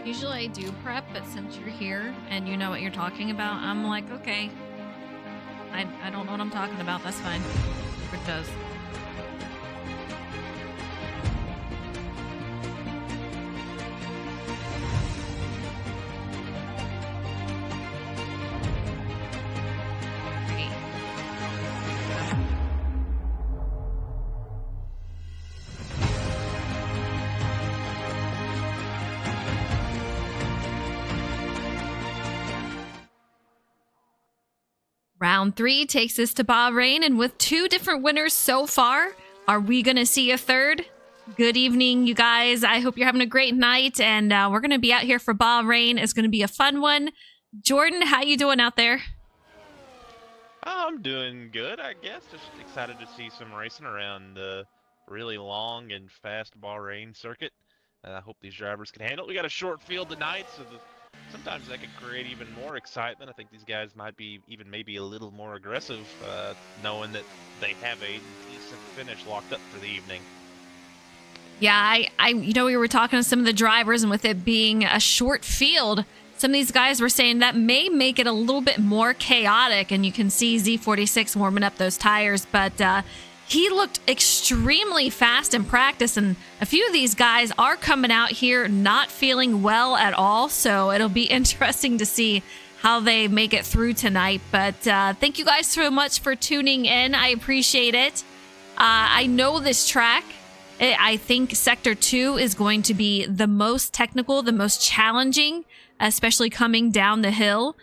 Usually I do prep, but since you're here and you know what you're talking about, I'm like, okay, I don't know what I'm talking about. That's fine. It does. Round 3 takes us to Bahrain, and with 2 different winners so far, are we going to see a third? Good evening, you guys. I hope you're having a great night, and we're going to be out here for Bahrain. It's going to be a fun one. Jordan, how you doing out there? I'm doing good, I guess. Just excited to see some racing around the really long and fast Bahrain circuit. I hope these drivers can handle it. We got a short field tonight, so sometimes that could create even more excitement. I think these guys might be even maybe a little more aggressive, knowing that they have a decent finish locked up for the evening. Yeah, we were talking to some of the drivers, and with it being a short field, some of these guys were saying that may make it a little bit more chaotic, and you can see Z46 warming up those tires, but he looked extremely fast in practice, and a few of these guys are coming out here not feeling well at all, so it'll be interesting to see how they make it through tonight. But thank you guys so much for tuning in. I appreciate it. I know this track. I think Sector 2 is going to be the most technical, the most challenging, especially coming down the hill.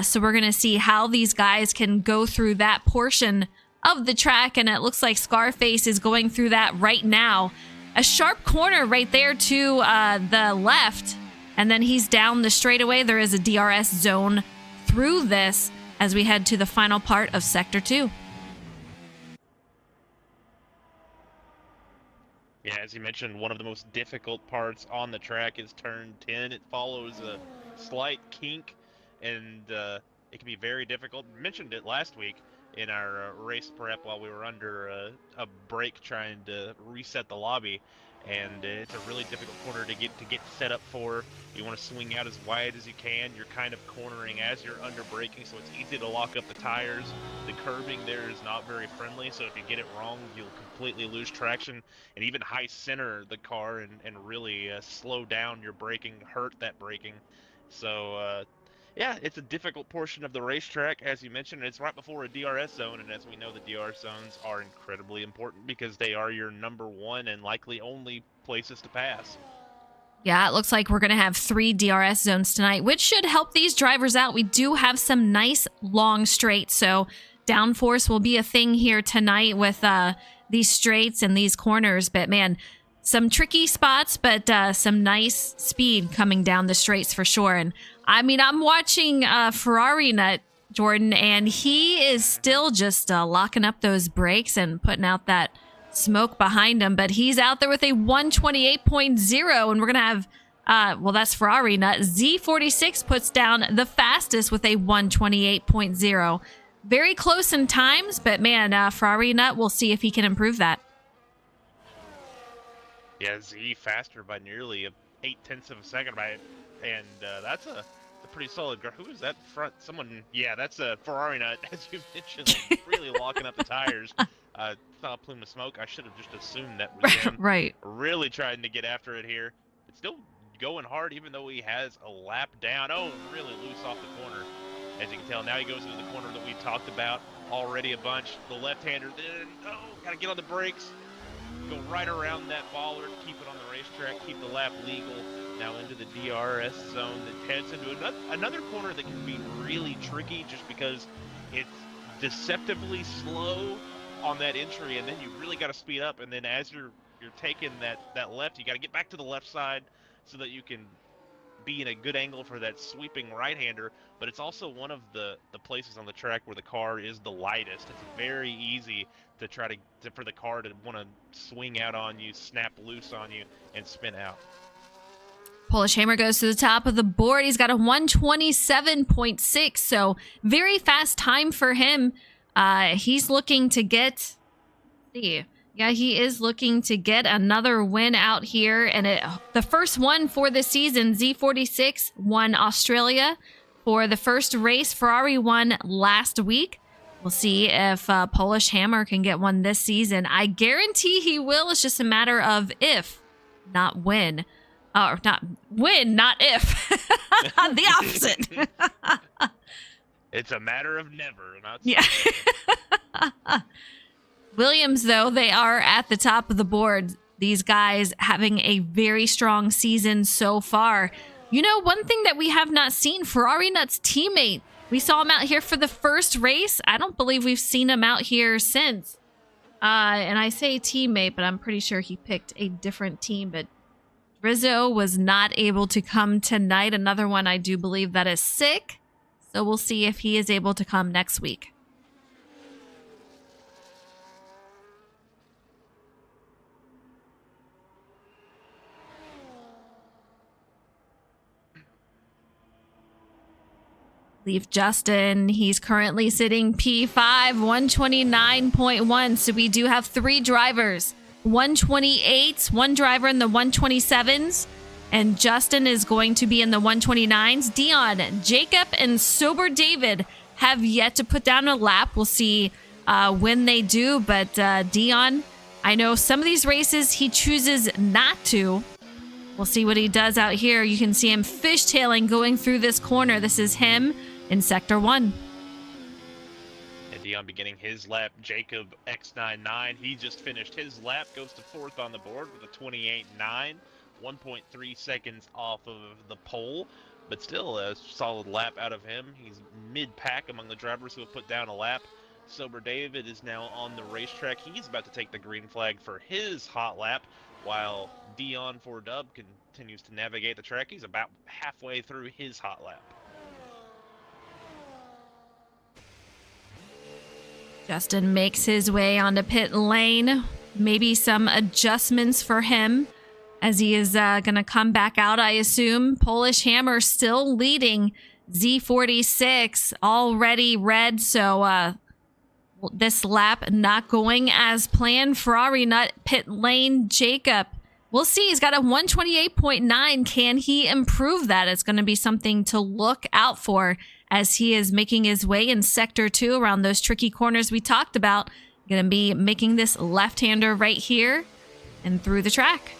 So we're going to see how these guys can go through that portion of the track, and it looks like Scarface is going through that right now. A sharp corner right there to the left, and then he's down the straightaway. There is a DRS zone through this as we head to the final part of Sector 2. Yeah, as you mentioned, one of the most difficult parts on the track is turn 10. It follows a slight kink, and it can be very difficult. We mentioned it last week in our race prep while we were under a break trying to reset the lobby, and it's a really difficult corner to get set up for. You want to swing out as wide as you can. You're kind of cornering as you're under braking, so it's easy to lock up the tires. The curbing there is not very friendly, so if you get it wrong, you'll completely lose traction and even high center the car and really slow down your braking, hurt that braking. So yeah, it's a difficult portion of the racetrack, as you mentioned. It's right before a DRS zone, and as we know, the DRS zones are incredibly important because they are your number one and likely only places to pass. Yeah, it looks like we're going to have 3 DRS zones tonight, which should help these drivers out. We do have some nice long straights, so downforce will be a thing here tonight with these straights and these corners. But man, some tricky spots, but some nice speed coming down the straights for sure. And I mean, I'm watching Ferrari Nut, Jordan, and he is still just locking up those brakes and putting out that smoke behind him. But he's out there with a 128.0, and we're going to have, well, that's Ferrari Nut. Z46 puts down the fastest with a 128.0. Very close in times, but man, Ferrari Nut, we'll see if he can improve that. Yeah, Z faster by nearly 0.8 of a second and that's a pretty solid. Who is that front? Someone? Yeah, that's a Ferrari Nut, as you mentioned, like, really locking up the tires. Saw a plume of smoke. I should have just assumed that was him. Right. Really trying to get after it here. It's still going hard, even though he has a lap down. Oh, really loose off the corner. As you can tell, now he goes into the corner that we talked about already a bunch. The left-hander, then, gotta get on the brakes. Go right around that bollard, keep it on the racetrack, keep the lap legal. Now into the DRS zone that heads into another corner that can be really tricky just because it's deceptively slow on that entry, and then you really got to speed up. And then as you're taking that left, you got to get back to the left side so that you can be in a good angle for that sweeping right-hander. But it's also one of the places on the track where the car is the lightest. It's very easy to try for the car to want to swing out on you, snap loose on you, and spin out. Polish Hammer goes to the top of the board. He's got a 127.6, so very fast time for him. He's looking to get, Yeah, he is looking to get another win out here. And the first one for the season, Z46 won Australia. For the first race, Ferrari won last week. We'll see if Polish Hammer can get one this season. I guarantee he will. It's just a matter of if, not when. Or not when, not if. The opposite. It's a matter of never. Not yeah. Williams, though, they are at the top of the board. These guys having a very strong season so far. You know, one thing that we have not seen, Ferrari Nut's teammate. We saw him out here for the first race. I don't believe we've seen him out here since. And I say teammate, but I'm pretty sure he picked a different team. But Rizzo was not able to come tonight. Another one I do believe that is sick. So we'll see if he is able to come next week. Leave Justin. He's currently sitting P5, 129.1. So we do have 3 drivers. 128s, 1 driver in the 127s. And Justin is going to be in the 129s. Dion, Jacob, and Sober David have yet to put down a lap. We'll see when they do. But Dion, I know some of these races he chooses not to. We'll see what he does out here. You can see him fishtailing going through this corner. This is him in Sector 1. And Dion beginning his lap. Jacob X99, he just finished his lap. Goes to 4th on the board with a 28.9. 1.3 seconds off of the pole, but still a solid lap out of him. He's mid-pack among the drivers who have put down a lap. Sober David is now on the racetrack. He's about to take the green flag for his hot lap, while Dion 4Dub continues to navigate the track. He's about halfway through his hot lap. Justin makes his way onto pit lane. Maybe some adjustments for him as he is going to come back out, I assume. Polish Hammer still leading. Z46 already red, so this lap not going as planned. Ferrari Nut pit lane. Jacob, we'll see. He's got a 128.9. Can he improve that? It's going to be something to look out for as he is making his way in Sector 2 around those tricky corners we talked about. Going to be making this left-hander right here and through the track.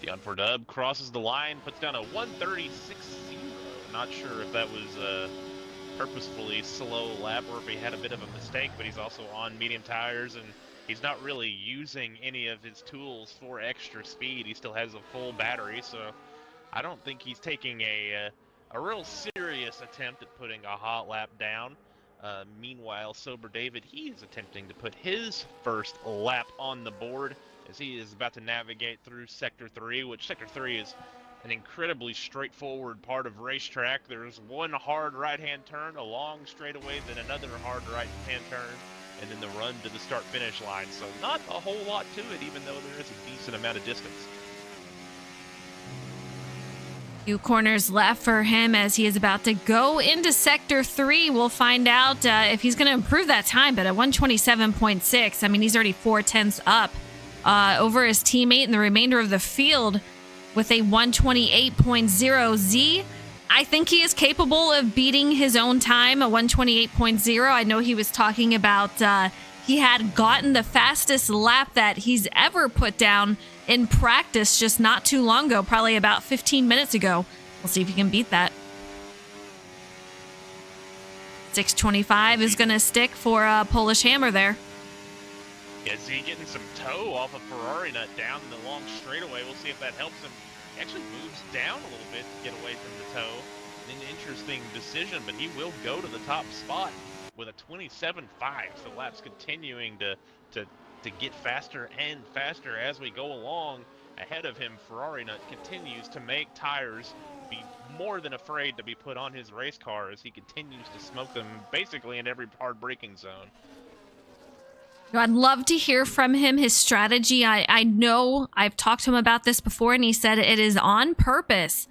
Dion 4Dub crosses the line, puts down a 136.0. Not sure if that was a purposefully slow lap or if he had a bit of a mistake, but he's also on medium tires and he's not really using any of his tools for extra speed. He still has a full battery, so I don't think he's taking a real serious attempt at putting a hot lap down. Meanwhile, Sober David, he is attempting to put his first lap on the board as he is about to navigate through Sector 3, which Sector 3 is an incredibly straightforward part of racetrack. There's one hard right-hand turn, a long straightaway, then another hard right-hand turn, and then the run to the start-finish line. So not a whole lot to it, even though there is a decent amount of distance. Few corners left for him as he is about to go into Sector 3. We'll find out if he's going to improve that time, but at 127.6, I mean, he's already 4/10 up over his teammate and the remainder of the field with a 128.0. Z, I think he is capable of beating his own time, a 128.0. I know he was talking about he had gotten the fastest lap that he's ever put down in practice just not too long ago, probably about 15 minutes ago. We'll see if he can beat that. 625 is going to stick for Polish Hammer there. Yeah, Z getting some toe off of Ferrari Nut down in the long straightaway. We'll see if that helps him. He actually moves down a little bit to get away from the toe. An interesting decision, but he will go to the top spot with a 27.5. So laps continuing to get faster and faster as we go along. Ahead of him, Ferrari Nut continues to make tires be more than afraid to be put on his race car as he continues to smoke them basically in every hard braking zone. I'd love to hear from him, his strategy. I know I've talked to him about this before, and he said it is on purpose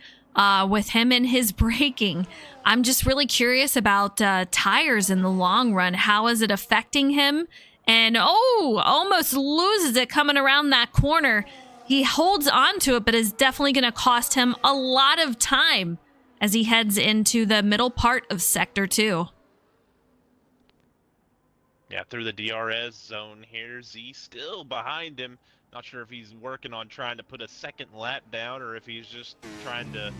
with him and his braking. I'm just really curious about tires in the long run. How is it affecting him? And almost loses it coming around that corner. He holds on to it, but is definitely going to cost him a lot of time as he heads into the middle part of Sector 2. Yeah, through the DRS zone here. Z still behind him. Not sure if he's working on trying to put a second lap down or if he's just trying to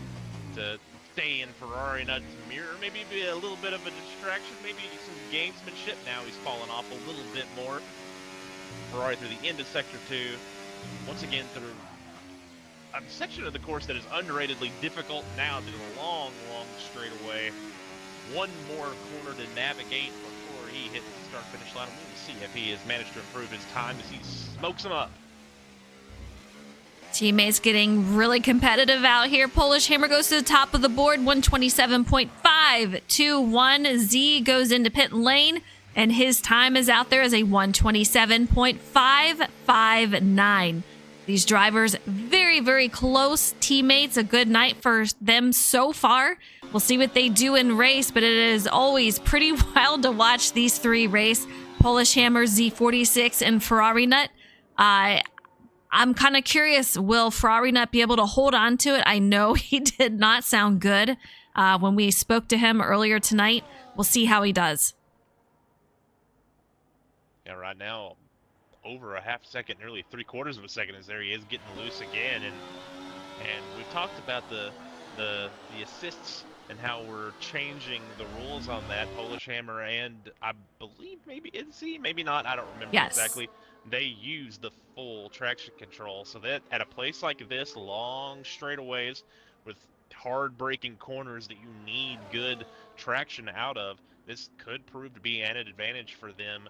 stay in Ferrari Nut's mirror. Maybe be a little bit of a distraction. Maybe some gamesmanship. Now he's fallen off a little bit more. Ferrari through the end of Sector 2. Once again through a section of the course that is underratedly difficult now through the long straightaway. One more corner to navigate before he hits the start-finish line. We'll see if he has managed to improve his time as he smokes him up. Teammates getting really competitive out here. Polish Hammer goes to the top of the board, 127.521. Z goes into pit lane, and his time is out there as a 127.559. These drivers very, very close teammates. A good night for them so far. We'll see what they do in race, but it is always pretty wild to watch these three race. Polish Hammer, Z46, and Ferrari Nut. I'm kind of curious, will Ferrari Nut be able to hold on to it? I know he did not sound good when we spoke to him earlier tonight. We'll see how he does. Yeah, right now, over a half second, nearly 3/4 of a second is there. He is getting loose again, and we've talked about the assists and how we're changing the rules on that. Polish Hammer and I believe maybe NC, maybe not. I don't remember exactly. They use the full traction control, so that at a place like this, long straightaways with hard braking corners that you need good traction out of, this could prove to be an advantage for them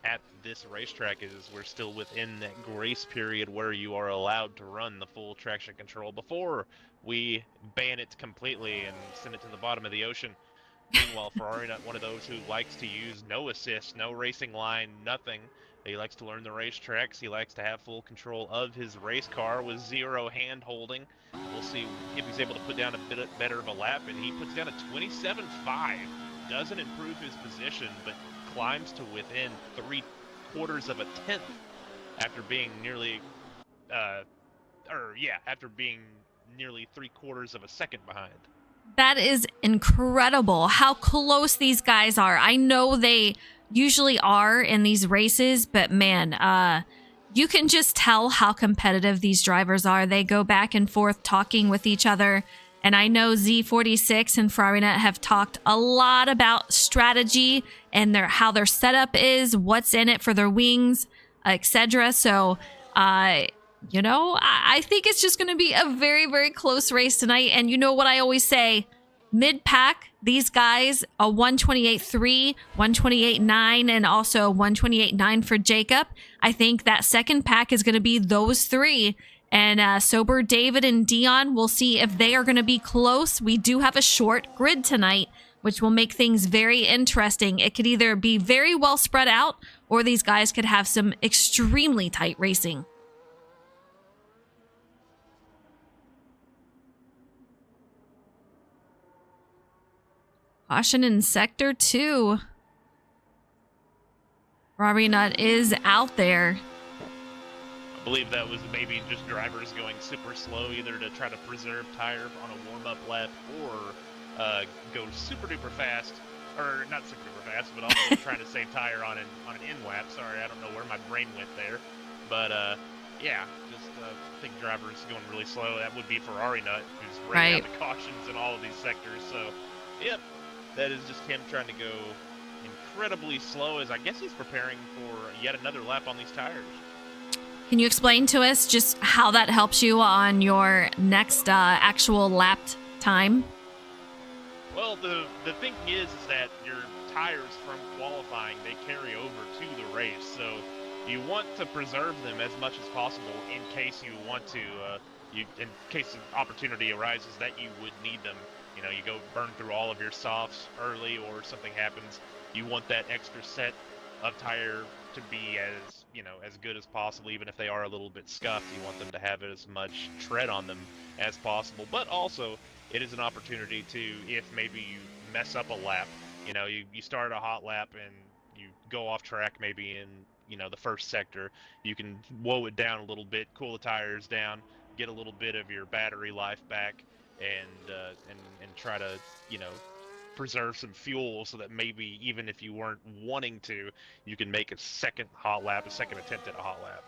at this racetrack, as we're still within that grace period where you are allowed to run the full traction control before we ban it completely and send it to the bottom of the ocean. Meanwhile, Ferrari Nut, one of those who likes to use no assist, no racing line, nothing. He likes to learn the racetracks. He likes to have full control of his race car with zero hand holding. We'll see if he's able to put down a bit better of a lap, and he puts down a 27.5. Doesn't improve his position, but climbs to within 3/4 of a tenth after being nearly, after being nearly 3/4 of a second behind. That is incredible how close these guys are. I know they usually are in these races, but man, you can just tell how competitive these drivers are. They go back and forth talking with each other. And I know Z46 and Ferrari Nut have talked a lot about strategy and how their setup is, what's in it for their wings, etc. So, I think it's just going to be a very, very close race tonight. And you know what I always say, mid-pack, these guys, a 128.3, 128.9, and also 128.9 for Jacob. I think that second pack is going to be those three. And Sober, David, and Dion, we'll see if they are going to be close. We do have a short grid tonight, which will make things very interesting. It could either be very well spread out, or these guys could have some extremely tight racing. Caution in Sector 2. Ferrari Nut is out there. I believe that was maybe just drivers going super slow, either to try to preserve tire on a warm-up lap or go super duper fast, or not super duper fast, but also trying to save tire on an in lap. Sorry, I don't know where my brain went there, but yeah, just I think drivers going really slow. That would be Ferrari Nut, who's bringing out the cautions in all of these sectors. So, yep, that is just him trying to go incredibly slow, as I guess he's preparing for yet another lap on these tires. Can you explain to us just how that helps you on your next actual lapped time? Well, the thing is that your tires from qualifying, they carry over to the race. So you want to preserve them as much as possible in case you want to, in case an opportunity arises that you would need them. You know, you go burn through all of your softs early or something happens. You want that extra set of tire to be as good as possible, even if they are a little bit scuffed. You want them to have as much tread on them as possible. But also, it is an opportunity to, if maybe you mess up a lap, you start a hot lap and you go off track maybe in, the first sector, you can woe it down a little bit, cool the tires down, get a little bit of your battery life back, and try to, you know, preserve some fuel so that maybe even if you weren't wanting to, you can make a second hot lap, a second attempt at a hot lap.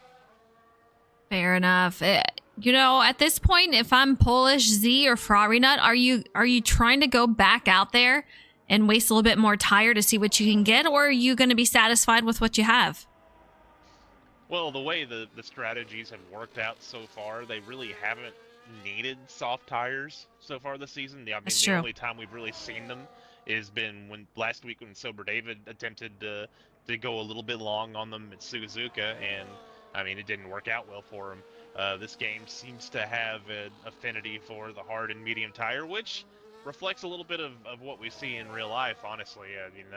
Fair enough. At this point, if I'm Polish Z or Ferrari Nut, are you trying to go back out there and waste a little bit more tire to see what you can get, or are you going to be satisfied with what you have? Well, the way the strategies have worked out so far, they really haven't needed soft tires so far this season. I mean, That's the true. only time we've really seen them has been when last week when Sober David attempted to go a little bit long on them at Suzuka, and I mean, it didn't work out well for him. This game seems to have an affinity for the hard and medium tire, which reflects a little bit of what we see in real life, honestly. I mean,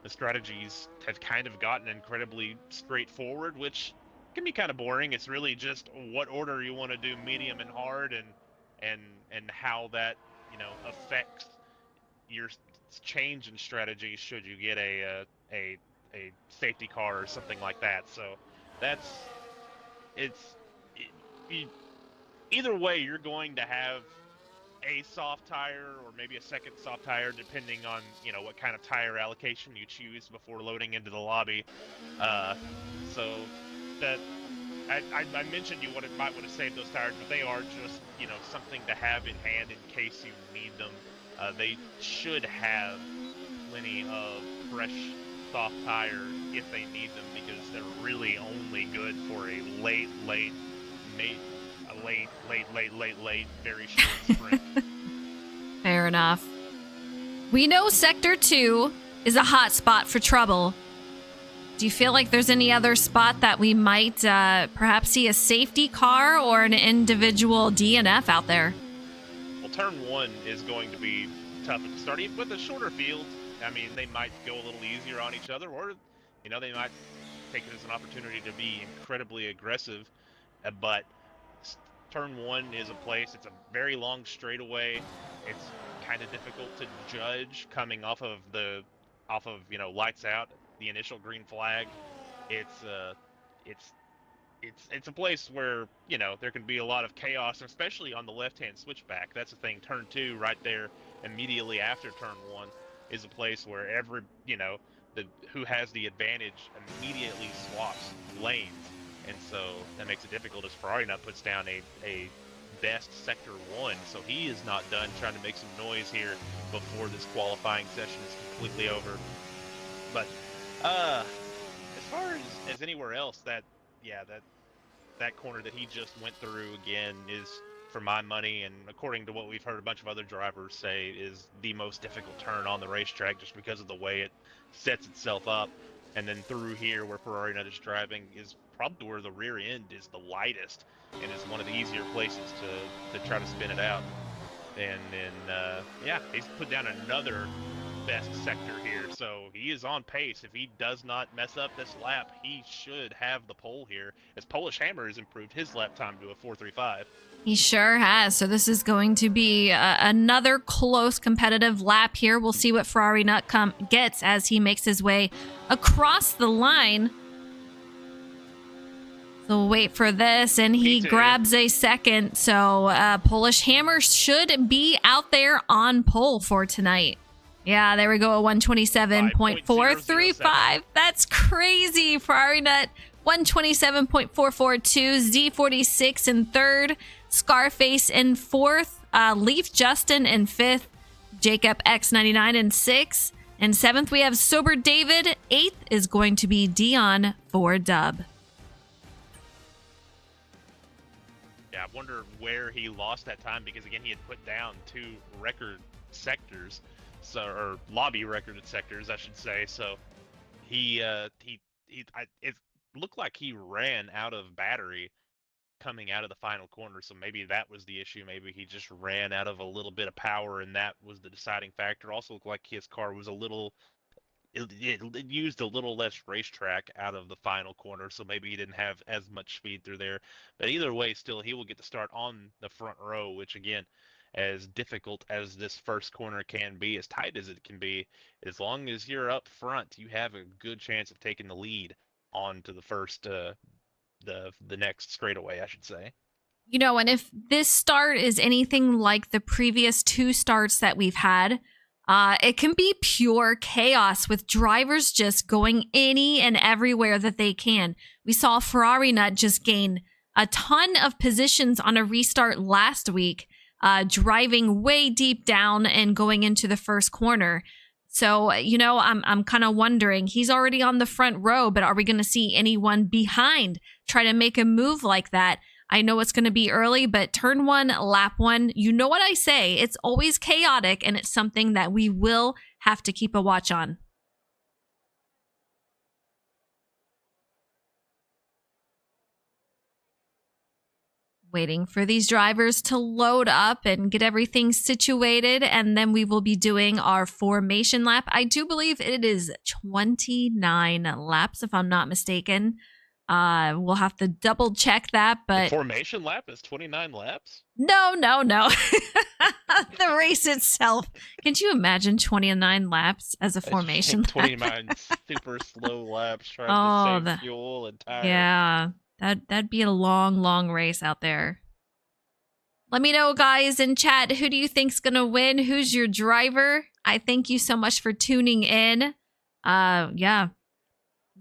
the strategies have kind of gotten incredibly straightforward, which can be kind of boring. It's really just what order you want to do medium and hard, and and how that affects your change in strategy should you get a safety car or something like that. So that's it's it, either way you're going to have a soft tire or maybe a second soft tire depending on what kind of tire allocation you choose before loading into the lobby. So that I mentioned you might want to save those tires, but they are just something to have in hand in case you need them. They should have plenty of fresh soft tires if they need them because they're really only good for a mate, late, very short sprint. Fair enough. We know Sector 2 is a hot spot for trouble. Do you feel like there's any other spot that we might perhaps see a safety car or an individual DNF out there? Well, turn one is going to be tough at the start. Even with a shorter field, I mean, they might go a little easier on each other, or they might take it as an opportunity to be incredibly aggressive. But turn one is a place. It's a very long straightaway. It's kind of difficult to judge coming off of lights out, the initial green flag. It's uh, it's it's a place where there can be a lot of chaos, especially on the left-hand switchback. That's the thing. Turn two, right there, immediately after turn one, is a place where every the who has the advantage immediately swaps lanes, and so that makes it difficult as Ferrari now puts down a best sector one. So he is not done trying to make some noise here before this qualifying session is completely over. But as far as anywhere else, that corner that he just went through again is, for my money, and according to what we've heard a bunch of other drivers say, is the most difficult turn on the racetrack just because of the way it sets itself up. And then through here, where Ferrari Nut is driving, is probably where the rear end is the lightest and is one of the easier places to try to spin it out. And then, yeah, he's put down another best sector here, so he is on pace. If he does not mess up this lap, he should have the pole here, as Polish Hammer has improved his lap time to a 4:35. He sure has. So this is going to be another close competitive lap here. We'll see what Ferrari Nut gets as he makes his way across the line. So we'll wait for this, and he grabs a second. So Polish Hammer should be out there on pole for tonight. Yeah, there we go, a 127.435. That's crazy. Ferrari Nut, 127.442. Z46 in third. Scarface in fourth. Leaf Justin in fifth. Jacob X99 in sixth. And seventh, we have Sober David. Eighth is going to be Dion for dub. Yeah, I wonder where he lost that time because, again, he had put down two record sectors, so, or lobby recorded sectors, I should say. So it looked like he ran out of battery coming out of the final corner. So maybe that was the issue. Maybe he just ran out of a little bit of power, and that was the deciding factor. Also looked like his car was a little it used a little less racetrack out of the final corner, so maybe he didn't have as much speed through there. But either way, still, he will get to start on the front row, which again, as difficult as this first corner can be, as tight as it can be, as long as you're up front, you have a good chance of taking the lead on to the first, the next straightaway, I should say. You know, and if this start is anything like the previous two starts that we've had, it can be pure chaos with drivers just going any and everywhere that they can. We saw Ferrari Nut just gain a ton of positions on a restart last week, driving way deep down and going into the first corner. So, you know, I'm kind of wondering, he's already on the front row, but are we going to see anyone behind try to make a move like that? I know it's going to be early, but turn one, lap one, you know what I say. It's always chaotic, and it's something that we will have to keep a watch on. Waiting for these drivers to load up and get everything situated, and then we will be doing our formation lap. I do believe it is 29 laps, if I'm not mistaken. We'll have to double check that, but The formation lap is 29 laps? no. The race itself. Can you imagine 29 laps as a formation lap? 29 super slow laps trying to save fuel and tires. Yeah, that'd be a long race out there. Let me know, guys, in chat, who do you think's gonna win? Who's your driver? I thank you so much for tuning in. Yeah.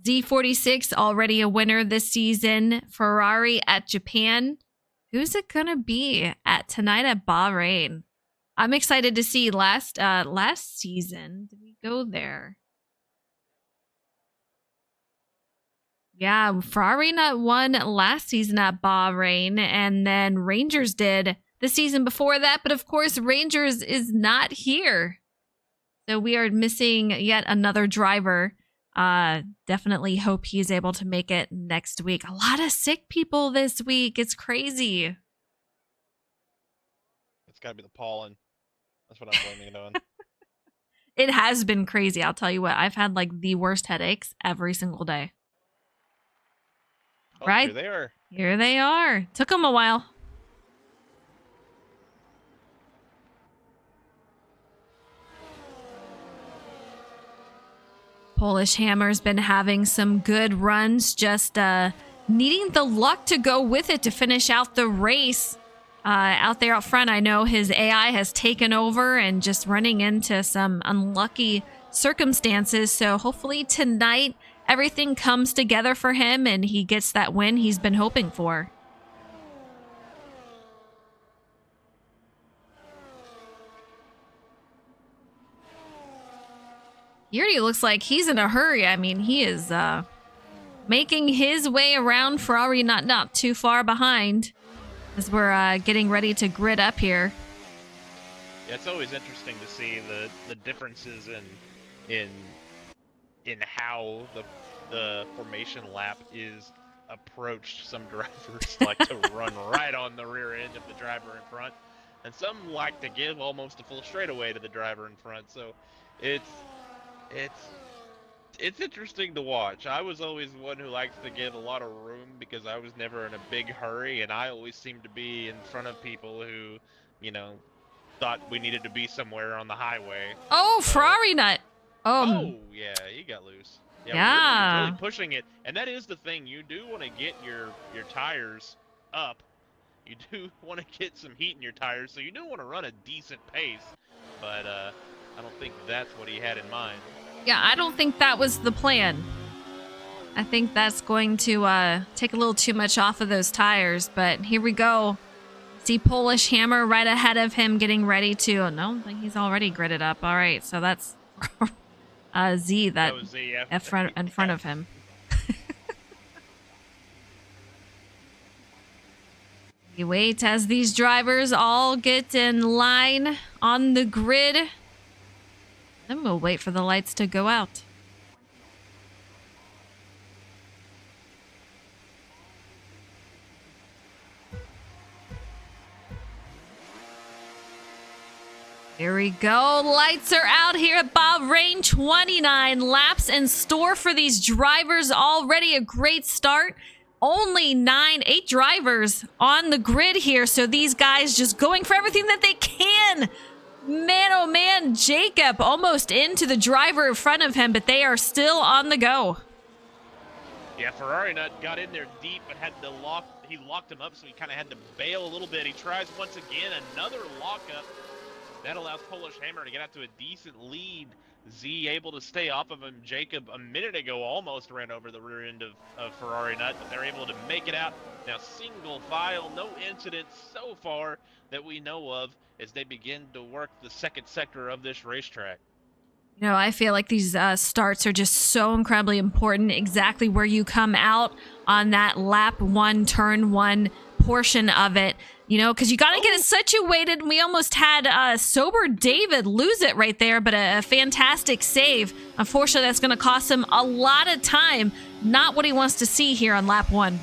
Z46 already a winner this season. Ferrari at Japan. Who's it gonna be at tonight at Bahrain? I'm excited to see. Last season, did we go there? Yeah, Ferrari not won last season at Bahrain, and then Rangers did the season before that. But of course, Rangers is not here, so we are missing yet another driver. Definitely hope he's able to make it next week. A lot of sick people this week. It's crazy. It's got to be the pollen. That's what I'm blaming it on. It has been crazy. I'll tell you what. I've had like the worst headaches every single day. Oh, right? Here they are. Here they are. Took them a while. Polish Hammer's been having some good runs, just needing the luck to go with it to finish out the race. Out there out front, I know his AI has taken over and just running into some unlucky circumstances. So hopefully tonight everything comes together for him and he gets that win he's been hoping for. He already looks like he's in a hurry. I mean, he is making his way around. Ferrari not too far behind as we're getting ready to grid up here. Yeah, it's always interesting to see the differences in how the formation lap is approached. Some drivers like to run right on the rear end of the driver in front, and some like to give almost a full straightaway to the driver in front. So it's interesting to watch. I was always one who likes to give a lot of room because I was never in a big hurry, and I always seemed to be in front of people who, you know, thought we needed to be somewhere on the highway. Oh, Ferrari nut. Oh, yeah, he got loose. Yeah. Really pushing it, and that is the thing. You do want to get your tires up. You do want to get some heat in your tires, so you do want to run a decent pace, but I don't think that's what he had in mind. Yeah, I don't think that was the plan. I think that's going to take a little too much off of those tires, but here we go. See Polish Hammer right ahead of him getting ready to... Oh, no, I think he's already gridded up. All right, so that's Z that was Z, yeah. in front of him. You wait as these drivers all get in line on the grid. Then we'll wait for the lights to go out. Here we we go. Lights are out here at Bahrain. 29 laps in store for these drivers. Already a great start. Only 8 drivers on the grid here. So these guys just going for everything that they can. Man, oh man, Jacob almost into the driver in front of him, but they are still on the go. Yeah, Ferrari Nut got in there deep but had to he locked him up, so he kind of had to bail a little bit. He tries once again, another lockup. That allows Polish Hammer to get out to a decent lead. Z able to stay off of him. Jacob a minute ago almost ran over the rear end of Ferrari Nut, but they're able to make it out. Now single file, no incidents so far that we know of as they begin to work the second sector of this racetrack. You know, I feel like these starts are just so incredibly important, exactly where you come out on that lap 1, turn 1 portion of it, you know, because you got to get it situated. We almost had Sober David lose it right there, but a fantastic save. Unfortunately, that's going to cost him a lot of time. Not what he wants to see here on lap 1.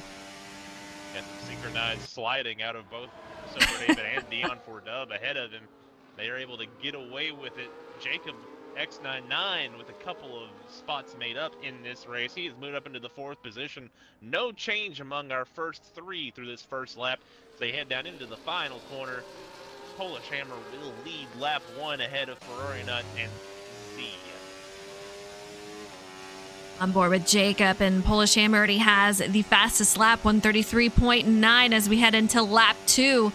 And synchronized sliding out of both Sober David and Dion Fordub ahead of him. They are able to get away with it. Jacob X99 with a couple of spots made up in this race. He has moved up into the 4th position. No change among our first 3 through this first lap. As they head down into the final corner, Polish Hammer will lead lap 1 ahead of Ferrari Nut and Z. On board with Jacob, and Polish Hammer already has the fastest lap, 133.9 as we head into lap 2.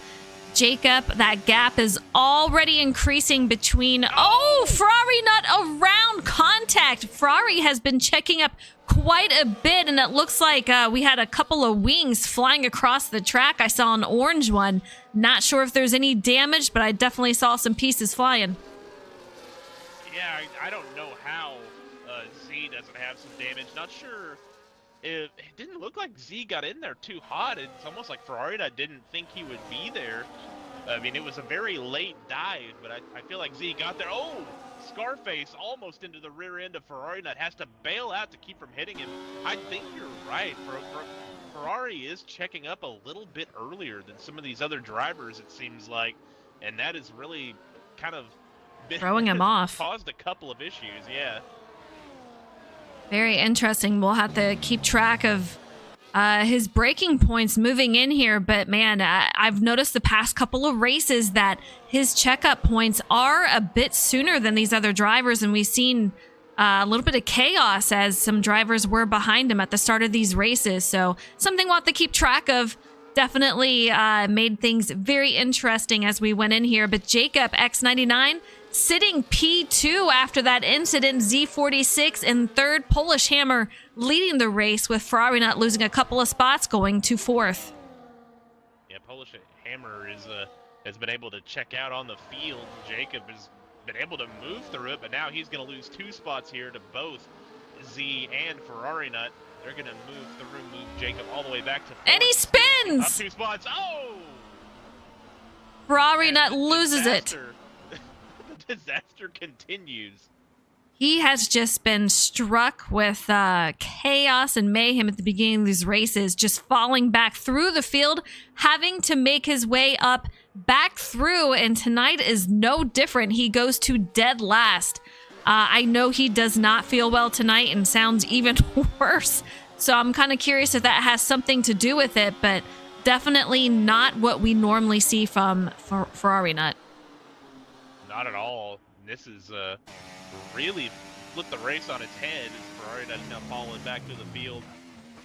Jacob, that gap is already increasing between... Oh, Ferrari Nut around contact. Ferrari has been checking up quite a bit, and it looks like we had a couple of wings flying across the track. I saw an orange one. Not sure if there's any damage, but I definitely saw some pieces flying. Yeah, I don't know how Z doesn't have some damage. Not sure. It didn't look like Z got in there too hot. It's almost like Ferrari didn't think he would be there. I mean, it was a very late dive, but I feel like Z got there. Oh, Scarface almost into the rear end of Ferrari Nut. Has to bail out to keep from hitting him. I think you're right. Ferrari is checking up a little bit earlier than some of these other drivers, it seems like. And that is really kind of throwing him off. Caused a couple of issues, yeah. Very interesting. We'll have to keep track of his braking points moving in here. But man, I've noticed the past couple of races that his checkup points are a bit sooner than these other drivers. And we've seen a little bit of chaos as some drivers were behind him at the start of these races. So something we'll have to keep track of. Definitely made things very interesting as we went in here. But Jacob X99 sitting P2 after that incident. Z46 in 3rd. Polish Hammer leading the race with Ferrari Nut losing a couple of spots, going to 4th. Yeah, Polish Hammer has been able to check out on the field. Jacob has been able to move through it, but now he's going to lose 2 spots here to both Z and Ferrari Nut. They're going to move Jacob all the way back to 4th. And he spins! Up 2 spots. Oh! Ferrari Nut loses it. The disaster continues. He has just been struck with chaos and mayhem at the beginning of these races, just falling back through the field, having to make his way up back through, and tonight is no different. He goes to dead last. I know he does not feel well tonight and sounds even worse, so I'm kind of curious if that has something to do with it, but definitely not what we normally see from Ferrari Nut. Not at all. This is really flipped the race on its head as Ferrari Nut is now falling back to the field.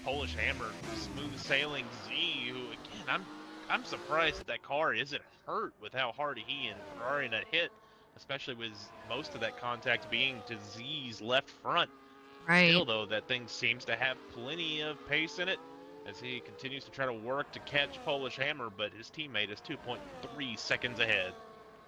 Polish Hammer, smooth sailing Z, who again, I'm surprised that car isn't hurt with how hard he and Ferrari Nut hit, especially with most of that contact being to Z's left front. Right. Still, though, that thing seems to have plenty of pace in it as he continues to try to work to catch Polish Hammer, but his teammate is 2.3 seconds ahead.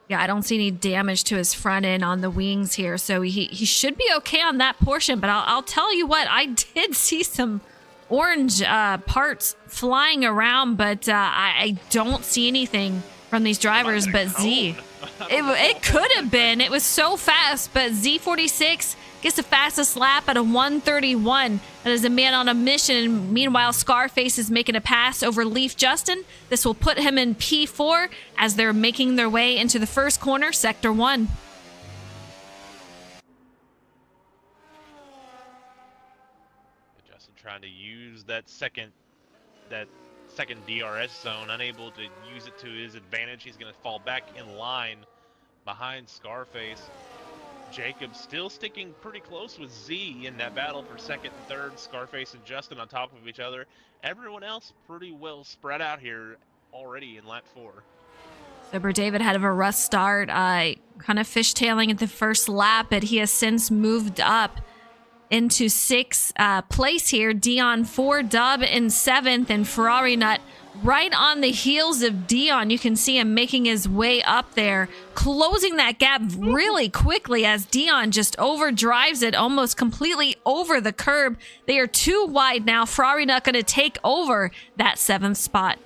Yeah, I don't see any damage to his front end on the wings here, so he should be okay on that portion. But I'll tell you what, I did see some orange parts flying around, but I don't see anything from these drivers. But Z, it could have been. It was so fast, but Z46 gets the fastest lap at a 1:31. That is a man on a mission. Meanwhile, Scarface is making a pass over Leaf Justin. This will put him in P4 as they're making their way into the first corner, Sector 1. Justin trying to use that second DRS zone, unable to use it to his advantage. He's going to fall back in line behind Scarface. Jacob still sticking pretty close with Z in that battle for second and third. Scarface and Justin on top of each other. Everyone else pretty well spread out here already in lap 4. Sober David had a rough start, kind of fishtailing at the first lap, but he has since moved up into 6th place here. Dion 4, Dub in 7th, and Ferrari Nut right on the heels of Dion. You can see him making his way up there, closing that gap really quickly as Dion just overdrives it almost completely over the curb. They are too wide now. Ferrari Nut going to take over that 7th spot.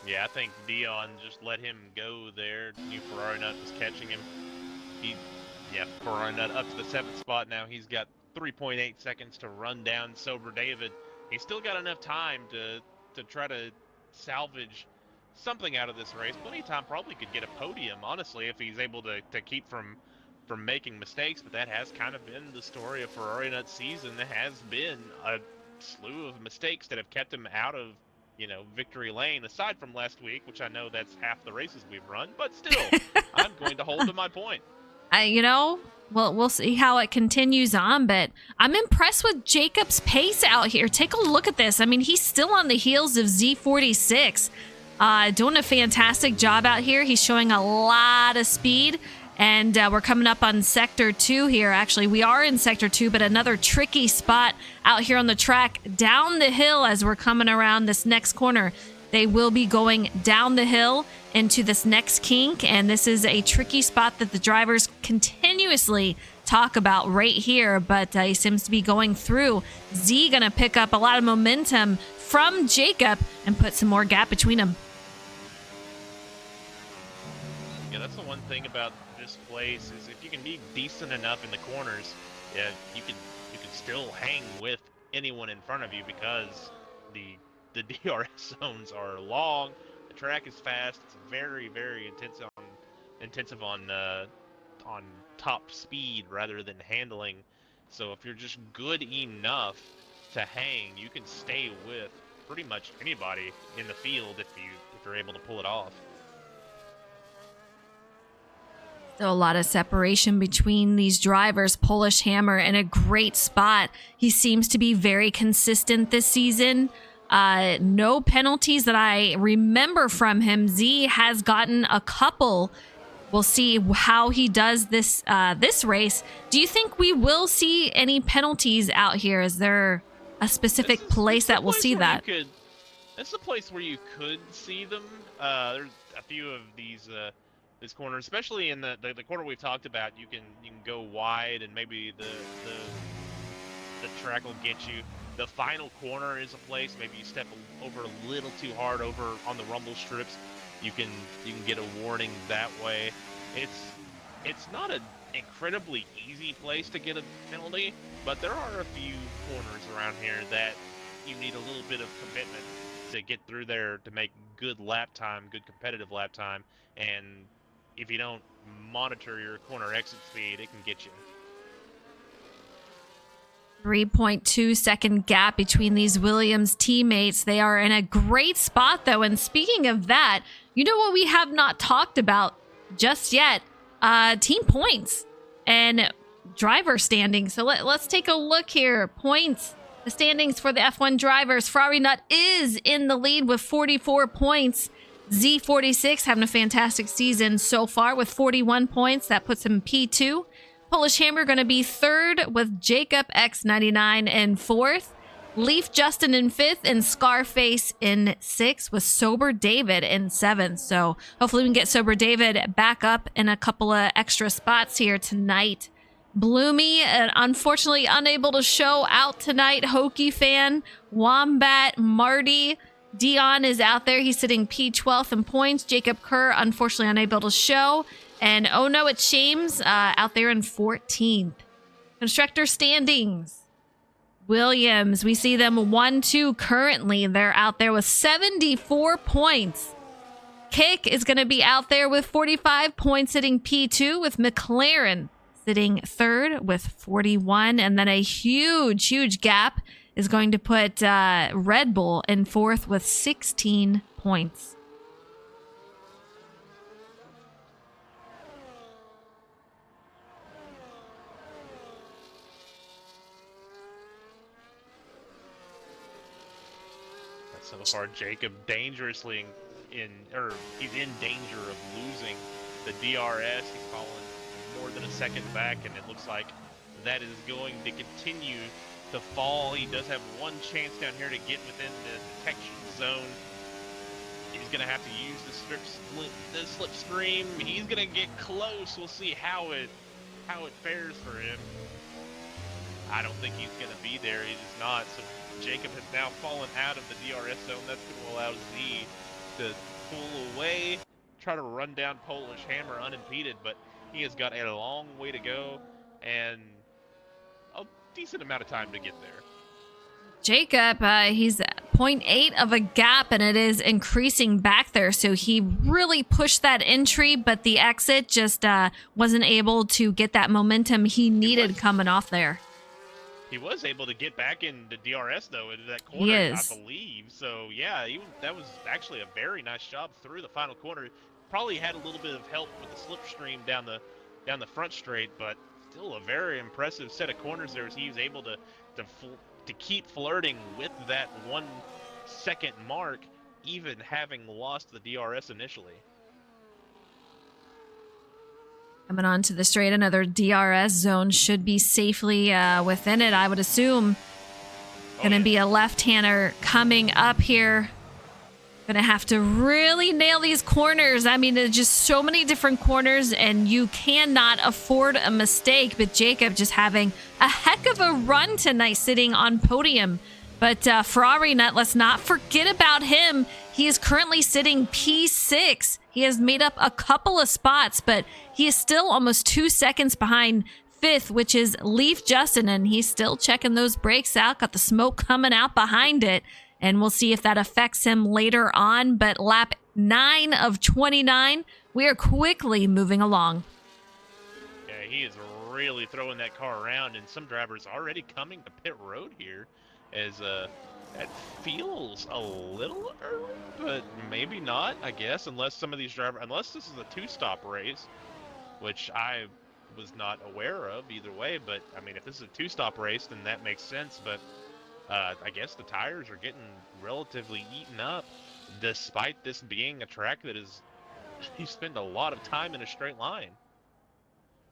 Yeah, I think Dion just let him go there. Knew Ferrari Nut was catching him. Ferrari Nut up to the 7th spot now. He's got 3.8 seconds to run down Sober David. He's still got enough time to try to salvage something out of this race. Plenty of time, probably could get a podium, honestly, if he's able to keep from making mistakes. But that has kind of been the story of Ferrari Nut's season. There has been a slew of mistakes that have kept him out of, victory lane, aside from last week, which I know that's half the races we've run. But still, I'm going to hold to my point. Well, we'll see how it continues on, but I'm impressed with Jacob's pace out here. Take a look at this. I mean, he's still on the heels of Z46, doing a fantastic job out here. He's showing a lot of speed, and we're coming up on Sector 2 here. Actually, we are in Sector 2, but another tricky spot out here on the track down the hill as we're coming around this next corner. They will be going down the hill into this next kink, and this is a tricky spot that the drivers continuously talk about right here, but he seems to be going through. Z gonna pick up a lot of momentum from Jacob and put some more gap between them. Yeah, that's the one thing about this place is if you can be decent enough in the corners, you can still hang with anyone in front of you because the DRS zones are long. The track is fast. It's very, very intensive on top speed rather than handling. So if you're just good enough to hang, you can stay with pretty much anybody in the field if you're able to pull it off. Still a lot of separation between these drivers. Polish Hammer in a great spot. He seems to be very consistent this season. No penalties that I remember from him. Z has gotten a couple. We'll see how he does this race. Do you think we will see any penalties out here? Is there a specific place that we'll see that? It's a place where you could see them. There's a few of this corner, especially in the corner we've talked about. You can go wide, and maybe the track will get you. The final corner is a place maybe you step over a little too hard over on the rumble strips. You can get a warning that way. It's not an incredibly easy place to get a penalty, but there are a few corners around here that you need a little bit of commitment to get through there to make good lap time, good competitive lap time. And if you don't monitor your corner exit speed, it can get you. 3.2 second gap between these Williams teammates. They are in a great spot, though. And speaking of that, you know what we have not talked about just yet? Team points and driver standings. So let's take a look here. Points, the standings for the F1 drivers. Ferrari Nut is in the lead with 44 points. Z46 having a fantastic season so far with 41 points. That puts him P2. Polish Hammer going to be third with Jacob X99 in fourth. Leaf Justin in fifth and Scarface in sixth with Sober David in seventh. So hopefully we can get Sober David back up in a couple of extra spots here tonight. Bloomy, unfortunately unable to show out tonight. Hokie fan, Wombat, Marty, Dion is out there. He's sitting P12th in points. Jacob Kerr, unfortunately unable to show. And oh no, it's Shames out there in 14th. Constructor standings. Williams, we see them 1-2 currently. They're out there with 74 points. Kick is going to be out there with 45 points, sitting P2, with McLaren sitting third with 41. And then a huge gap is going to put Red Bull in fourth with 16 points. So far, Jacob dangerously he's in danger of losing the DRS. He's fallen more than a second back, and it looks like that is going to continue to fall. He does have one chance down here to get within the detection zone. He's going to have to use the slipstream. He's going to get close. We'll see how it fares for him. I don't think he's going to be there. He is not. So Jacob has now fallen out of the DRS zone. That's going to allow Z to pull away, try to run down Polish Hammer unimpeded, but he has got a long way to go and a decent amount of time to get there. Jacob, he's 0.8 of a gap, and it is increasing back there. So he really pushed that entry, but the exit just wasn't able to get that momentum he needed coming off there. He was able to get back into DRS, though, into that corner, I believe. So, yeah, that was actually a very nice job through the final corner. Probably had a little bit of help with the slipstream down the front straight, but still a very impressive set of corners there as he was able to keep flirting with that 1 second mark, even having lost the DRS initially. Coming onto the straight, another DRS zone should be safely within it, I would assume. Going to be a left-hander coming up here. Going to have to really nail these corners. I mean, there's just so many different corners, and you cannot afford a mistake. But Jacob just having a heck of a run tonight, sitting on podium. But Ferrari Nut, let's not forget about him. He is currently sitting P6. He has made up a couple of spots, but he is still almost 2 seconds behind fifth, which is Leaf Justin, and he's still checking those brakes out. Got the smoke coming out behind it, and we'll see if that affects him later on. But lap 9 of 29, we are quickly moving along. Yeah, he is really throwing that car around, and some drivers already coming to pit road here, as that feels a little early, but maybe not, I guess, unless some of these drivers, unless this is a 2-stop race, which I was not aware of either way. But I mean, if this is a 2-stop race, then that makes sense. But I guess the tires are getting relatively eaten up, despite this being a track that is, you spend a lot of time in a straight line.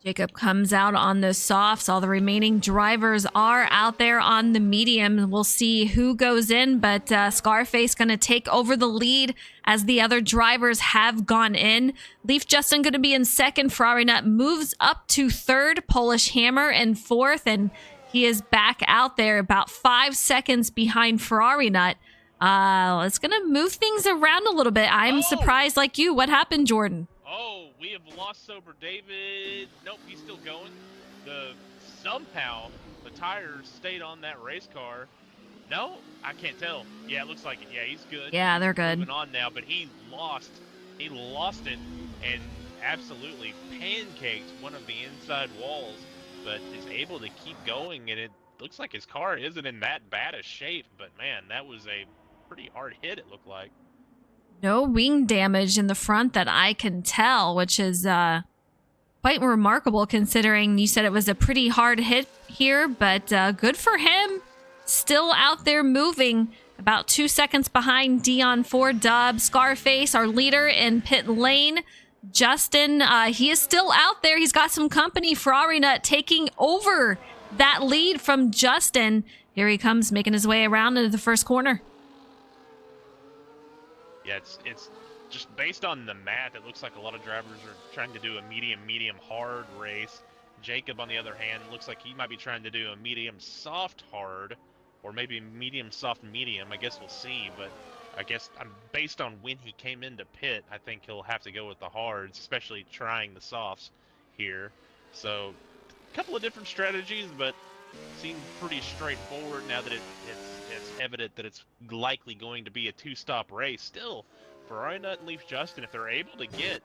Jacob comes out on the softs. All the remaining drivers are out there on the medium. We'll see who goes in, but Scarface going to take over the lead as the other drivers have gone in. Leaf Justin going to be in second. Ferrari Nut moves up to third. Polish Hammer in fourth, and he is back out there about 5 seconds behind Ferrari Nut. It's going to move things around a little bit. I'm surprised like you. What happened, Jordan? Oh, we have lost Sober David. Nope, he's still going. Somehow the tires stayed on that race car. No, I can't tell. Yeah, it looks like it. Yeah, he's good. Yeah, they're good. Moving on now, but he lost it and absolutely pancaked one of the inside walls, but is able to keep going, and it looks like his car isn't in that bad a shape, but man, that was a pretty hard hit, it looked like. No wing damage in the front that I can tell, which is quite remarkable considering you said it was a pretty hard hit here, but good for him. Still out there moving, about 2 seconds behind Dion Ford Dub. Scarface, our leader in pit lane. Justin, he is still out there. He's got some company. Ferrari Nut taking over that lead from Justin. Here he comes, making his way around into the first corner. Yeah, it's just based on the math, it looks like a lot of drivers are trying to do a medium hard race. Jacob, on the other hand, looks like he might be trying to do a medium soft hard, or maybe medium soft medium. I guess we'll see, but I guess based on when he came into pit, I think he'll have to go with the hards, especially trying the softs here. So a couple of different strategies, but seem pretty straightforward now that it's evident that it's likely going to be a 2-stop race. Still, Ferrari Nut and Leaf Justin, if they're able to get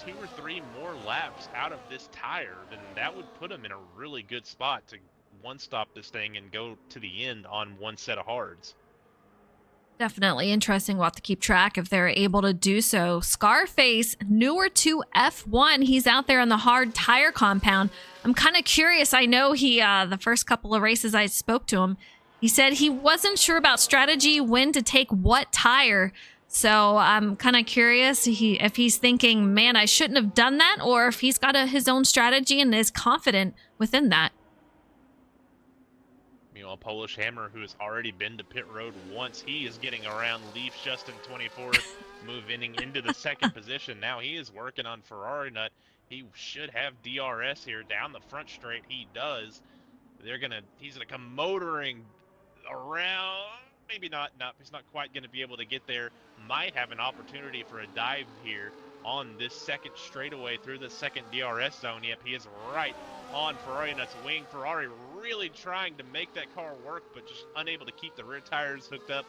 2 or 3 more laps out of this tire, then that would put them in a really good spot to one-stop this thing and go to the end on one set of hards. Definitely interesting. We'll have to keep track if they're able to do so. Scarface, newer to F1. He's out there on the hard tire compound. I'm kind of curious. I know he, the first couple of races I spoke to him, he said he wasn't sure about strategy, when to take what tire. So I'm kind of curious if he's thinking, man, I shouldn't have done that, or if he's got his own strategy and is confident within that. Meanwhile, Polish Hammer, who has already been to pit road once, he is getting around Leaf Justin 24, moving into the second position. Now he is working on Ferrari Nut. He should have DRS here down the front straight. He does. He's gonna come motoring around. Maybe not. He's not quite gonna be able to get there. Might have an opportunity for a dive here on this second straightaway through the second DRS zone. Yep, he is right on Ferrari Nut's wing. Ferrari really trying to make that car work, but just unable to keep the rear tires hooked up,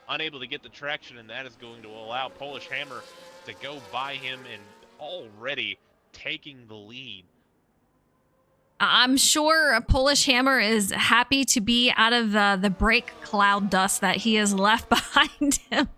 unable to get the traction, and that is going to allow Polish Hammer to go by him and already taking the lead. I'm sure Polish Hammer is happy to be out of the brake cloud dust that he has left behind him.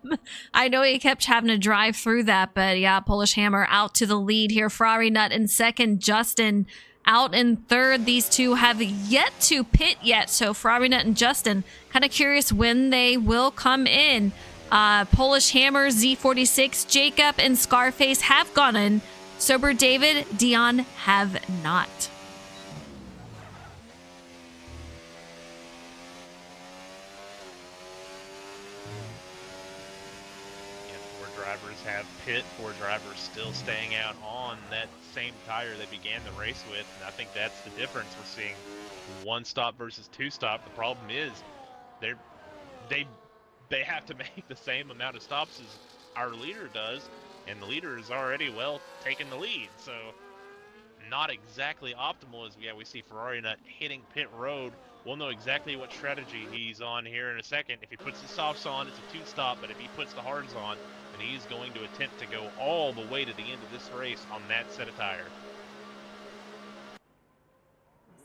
I know he kept having to drive through that, but yeah, Polish Hammer out to the lead here. Ferrari Nut in second, Justin out in third. These two have yet to pit yet, so Ferrari Nut and Justin, kind of curious when they will come in. Polish Hammer, Z46, Jacob, and Scarface have gone in. Sober David, Dion have not. Drivers have pit, 4 drivers still staying out on that same tire they began the race with, and I think that's the difference. We're seeing 1 stop versus 2 stop. The problem is they have to make the same amount of stops as our leader does, and the leader is already taking the lead, so not exactly optimal. As we see Ferrari Nut hitting pit road. We'll know exactly what strategy he's on here in a second. If he puts the softs on, it's a 2 stop, but if he puts the hards on, then he's going to attempt to go all the way to the end of this race on that set of tire.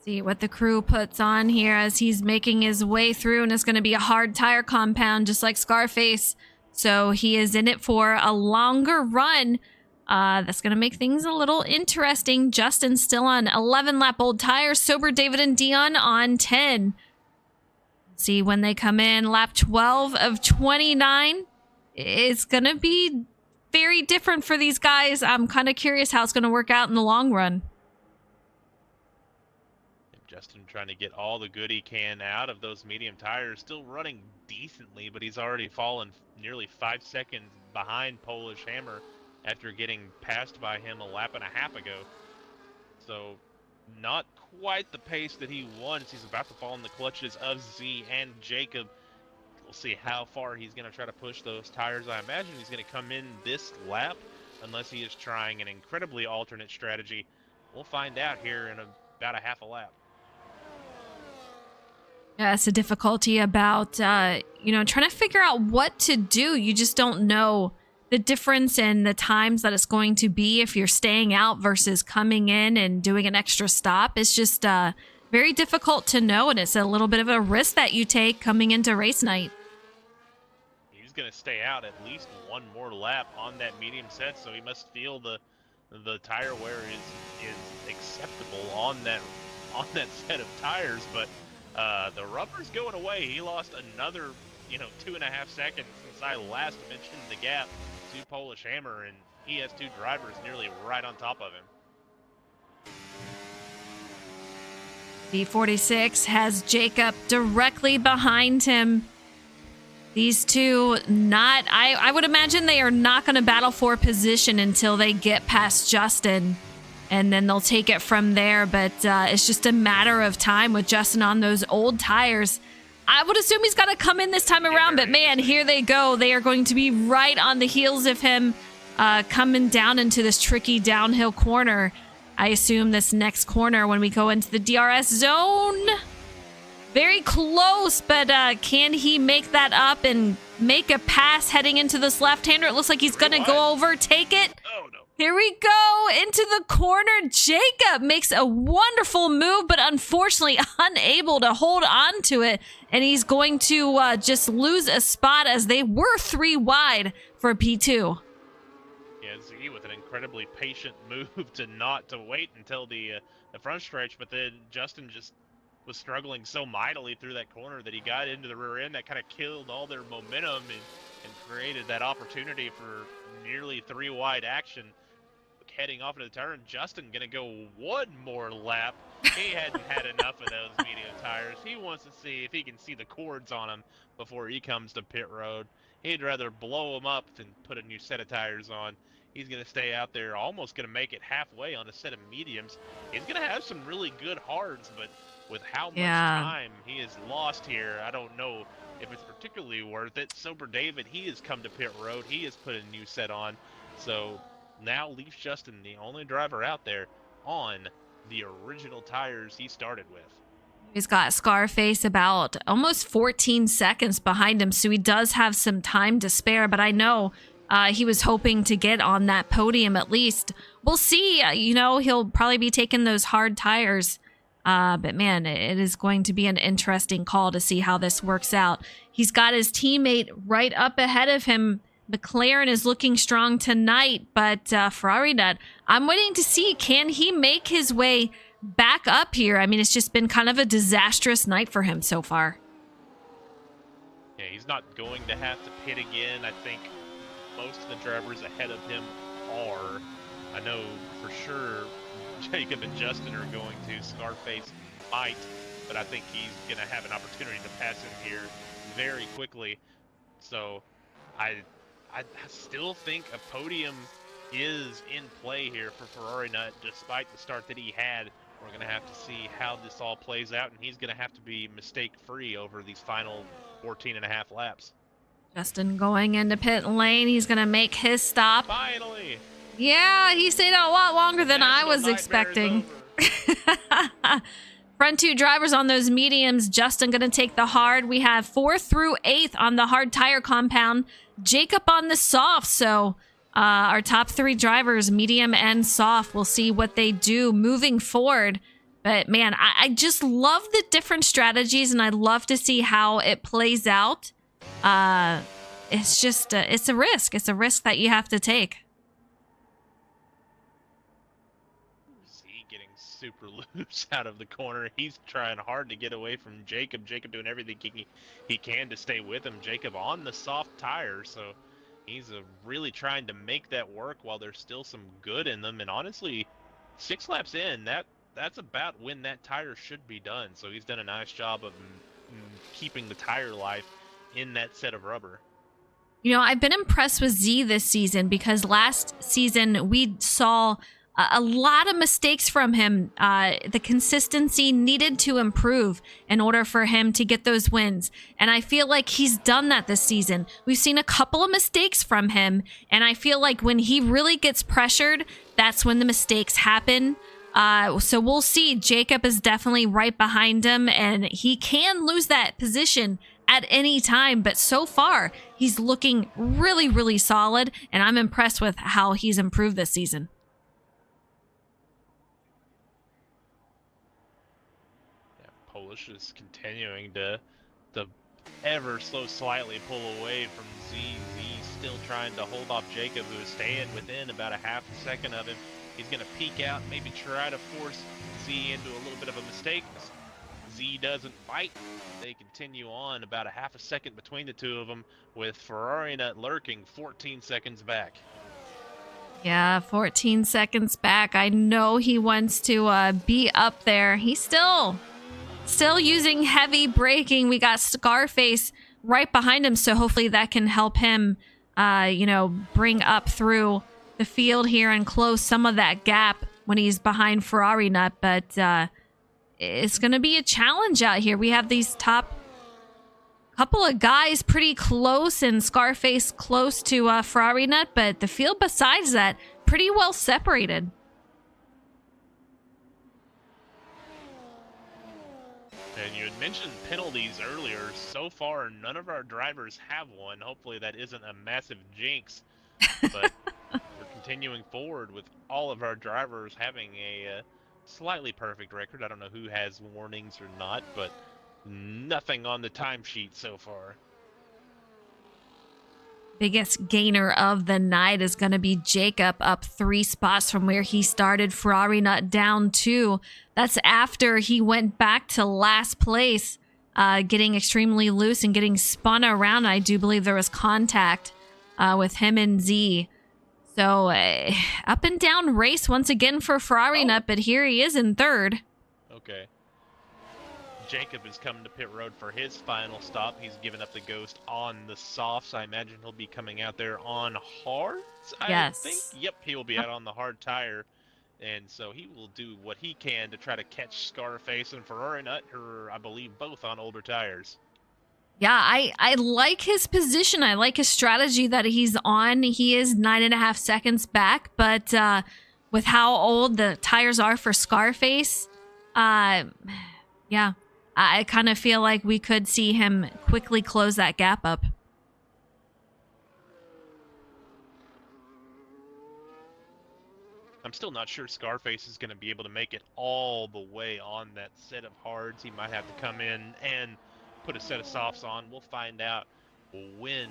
See what the crew puts on here as he's making his way through, and it's going to be a hard tire compound just like Scarface. So he is in it for a longer run. That's going to make things a little interesting. Justin still on 11 lap old tires. Sober David and Dion on 10. See when they come in. Lap 12 of 29. It's going to be very different for these guys. I'm kind of curious how it's going to work out in the long run. Justin trying to get all the good he can out of those medium tires. Still running decently, but he's already fallen nearly 5 seconds behind Polish Hammer after getting passed by him a lap and a half ago. So not quite the pace that he wants. He's about to fall in the clutches of Z and Jacob. We'll see how far he's going to try to push those tires. I imagine he's going to come in this lap unless he is trying an incredibly alternate strategy. We'll find out here in about a half a lap. Yeah, it's a difficulty about, trying to figure out what to do. You just don't know the difference in the times that it's going to be if you're staying out versus coming in and doing an extra stop. It's just very difficult to know, and it's a little bit of a risk that you take coming into race night. He's going to stay out at least one more lap on that medium set, so he must feel the tire wear is acceptable on that set of tires. But the rubber's going away. He lost another 2.5 seconds since I last mentioned the gap to Polish Hammer, and he has 2 drivers nearly right on top of him. B46 has Jacob directly behind him. These two I would imagine they are not going to battle for position until they get past Justin, and then they'll take it from there. But it's just a matter of time with Justin on those old tires. I would assume he's got to come in this time around, but man, here they go. They are going to be right on the heels of him coming down into this tricky downhill corner. I assume this next corner when we go into the DRS zone. Very close, but can he make that up and make a pass heading into this left-hander? It looks like he's going to go over, take it. Oh, no. Here we go into the corner. Jacob makes a wonderful move, but unfortunately unable to hold on to it. And he's going to just lose a spot as they were 3 wide for P2. Yeah, Z with an incredibly patient move to wait until the front stretch, but then Justin just was struggling so mightily through that corner that he got into the rear end. That kind of killed all their momentum and created that opportunity for nearly 3 wide action. Heading off into the turn, Justin gonna go one more lap. He hadn't had enough of those medium tires. He wants to see if he can see the cords on them before he comes to pit road. He'd rather blow them up than put a new set of tires on. He's gonna stay out there, almost gonna make it halfway on a set of mediums. He's gonna have some really good hards, but with how much time he has lost here, I don't know if it's particularly worth it. Sober David, he has come to pit road. He has put a new set on, so now leaves Justin the only driver out there on the original tires he started with. He's got Scarface about almost 14 seconds behind him, so he does have some time to spare, but I know he was hoping to get on that podium at least. We'll see. He'll probably be taking those hard tires, but man, it is going to be an interesting call to see how this works out. He's got his teammate right up ahead of him. McLaren is looking strong tonight, but Ferrari Nut, I'm waiting to see, can he make his way back up here? I mean, it's just been kind of a disastrous night for him so far. Yeah, he's not going to have to pit again. I think most of the drivers ahead of him are. I know for sure Jacob and Justin are going to. Scarface might, but I think he's going to have an opportunity to pass him here very quickly. So I still think a podium is in play here for Ferrari Nut, despite the start that he had. We're going to have to see how this all plays out, and he's going to have to be mistake-free over these final 14 and a half laps. Justin going into pit lane. He's going to make his stop. Finally! Yeah, he stayed out a lot longer than I was expecting. Front 2 drivers on those mediums. Justin going to take the hard. We have 4th through 8th on the hard tire compound. Jacob on the soft. So our top 3 drivers, medium and soft, we'll see what they do moving forward. But man, I just love the different strategies, and I love to see how it plays out. It's just, it's a risk. It's a risk that you have to take. Super loose out of the corner. He's trying hard to get away from Jacob. Jacob doing everything he can to stay with him. Jacob on the soft tire, so he's really trying to make that work while there's still some good in them. And honestly, 6 laps in, that's about when that tire should be done. So he's done a nice job of keeping the tire life in that set of rubber. I've been impressed with Z this season because last season we saw a lot of mistakes from him. The consistency needed to improve in order for him to get those wins. And I feel like he's done that this season. We've seen a couple of mistakes from him. And I feel like when he really gets pressured, that's when the mistakes happen. So we'll see. Jacob is definitely right behind him, and he can lose that position at any time. But so far, he's looking really, really solid. And I'm impressed with how he's improved this season. Polish is continuing to ever so slightly pull away from Z. Z still trying to hold off Jacob, who is staying within about a half a second of him. He's going to peek out, maybe try to force Z into a little bit of a mistake. Z doesn't bite. They continue on about a half a second between the two of them, with Ferrari Nut lurking 14 seconds back. Yeah, 14 seconds back. I know he wants to be up there. He's still using heavy braking. We got Scarface right behind him, so hopefully that can help him, bring up through the field here and close some of that gap when he's behind Ferrari Nut. But it's going to be a challenge out here. We have these top couple of guys pretty close, and Scarface close to Ferrari Nut, but the field besides that, pretty well separated. And you had mentioned penalties earlier. So far, none of our drivers have one. Hopefully that isn't a massive jinx. But we're continuing forward with all of our drivers having a slightly perfect record. I don't know who has warnings or not, but nothing on the timesheet so far. Biggest gainer of the night is going to be Jacob, up 3 spots from where he started. Ferrari Nut down 2. That's after he went back to last place, getting extremely loose and getting spun around. I do believe there was contact with him and Z. So up and down race once again for Ferrari Nut, but here he is in 3rd. Okay. Jacob is coming to pit road for his final stop. He's given up the ghost on the softs. I imagine he'll be coming out there on hards, Yes. I think. Yep, he will be out on the hard tire. And so he will do what he can to try to catch Scarface and Ferrari Nut, who are, I believe, both on older tires. Yeah, I like his position. I like his strategy that he's on. He is 9.5 seconds back, but with how old the tires are for Scarface, yeah, I kind of feel like we could see him quickly close that gap up. I'm still not sure Scarface is going to be able to make it all the way on that set of hards. He might have to come in and put a set of softs on. We'll find out when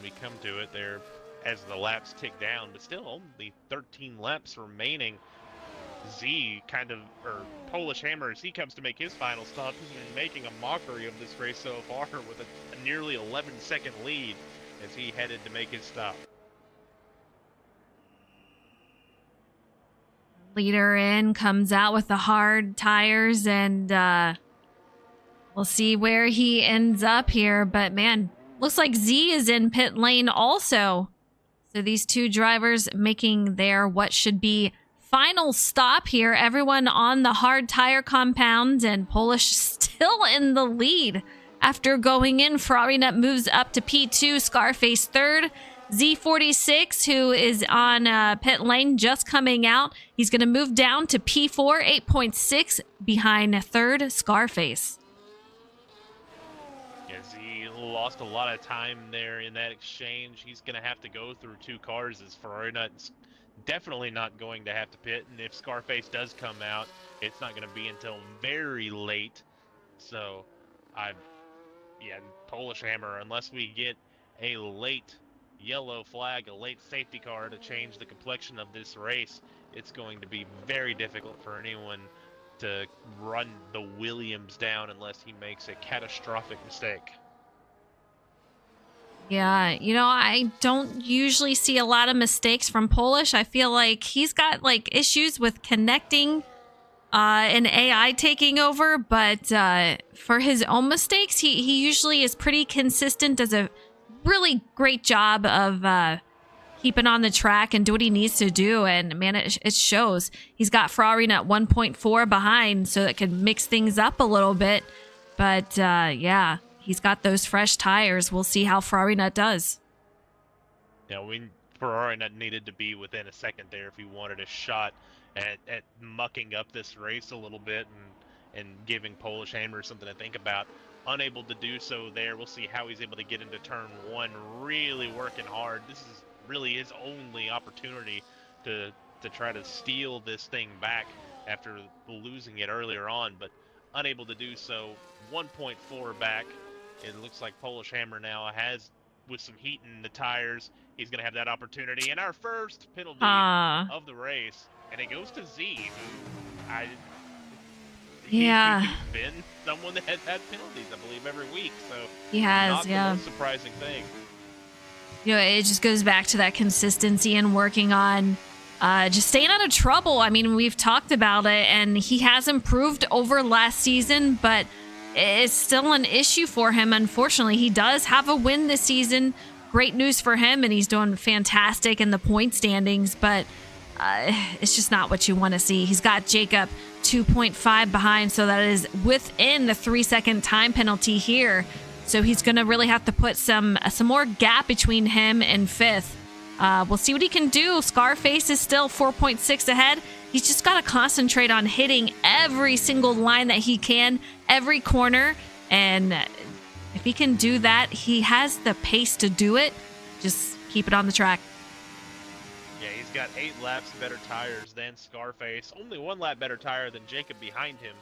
we come to it there as the laps tick down, but still only 13 laps remaining. Z or Polish Hammer, as he comes to make his final stop, he's been making a mockery of this race so far with a nearly 11-second lead as he headed to make his stop. Leader in, comes out with the hard tires, and we'll see where he ends up here. But man, looks like Z is in pit lane also. So these two drivers making their what should be final stop here. Everyone on the hard tire compound, and Polish still in the lead after going in. Ferrari Nut moves up to P2, Scarface 3rd. Z46, who is on pit lane, just coming out. He's going to move down to P4, 8.6 behind 3rd, Scarface. Yeah, Z lost a lot of time there in that exchange. He's going to have to go through 2 cars as Ferrari Nut's definitely not going to have to pit, and if Scarface does come out, it's not going to be until very late. So, Polish Hammer, unless we get a late yellow flag, a late safety car to change the complexion of this race, it's going to be very difficult for anyone to run the Williams down unless he makes a catastrophic mistake. Yeah, you know, I don't usually see a lot of mistakes from Polish. I feel like he's got like issues with connecting and AI taking over, but for his own mistakes, he usually is pretty consistent, does a really great job of keeping on the track and do what he needs to do. And man, it shows. He's got Ferrari at 1.4 behind, so that could mix things up a little bit. But yeah, he's got those fresh tires. We'll see how Ferrari Nut does. Yeah, Ferrari Nut needed to be within a second there if he wanted a shot at mucking up this race a little bit and giving Polish Hammer something to think about. Unable to do so there. We'll see how he's able to get into turn 1, really working hard. This is really his only opportunity to try to steal this thing back after losing it earlier on, but unable to do so. 1.4 back. It looks like Polish Hammer now has, with some heat in the tires, he's going to have that opportunity. And our first penalty of the race, and it goes to Z, who he's been someone that has had penalties, I believe, every week. So he has, not the most surprising thing. You know, it just goes back to that consistency and working on just staying out of trouble. I mean, we've talked about it, and he has improved over last season, but it's still an issue for him. Unfortunately, he does have a win this season. Great news for him, and he's doing fantastic in the point standings, but it's just not what you want to see. He's got Jacob 2.5 behind, so that is within the 3-second time penalty here. So he's going to really have to put some more gap between him and 5th. We'll see what he can do. Scarface is still 4.6 ahead. He's just got to concentrate on hitting every single line that he can, every corner. And if he can do that, he has the pace to do it. Just keep it on the track. got 8 laps better tires than Scarface. Only 1 lap better tire than Jacob behind him.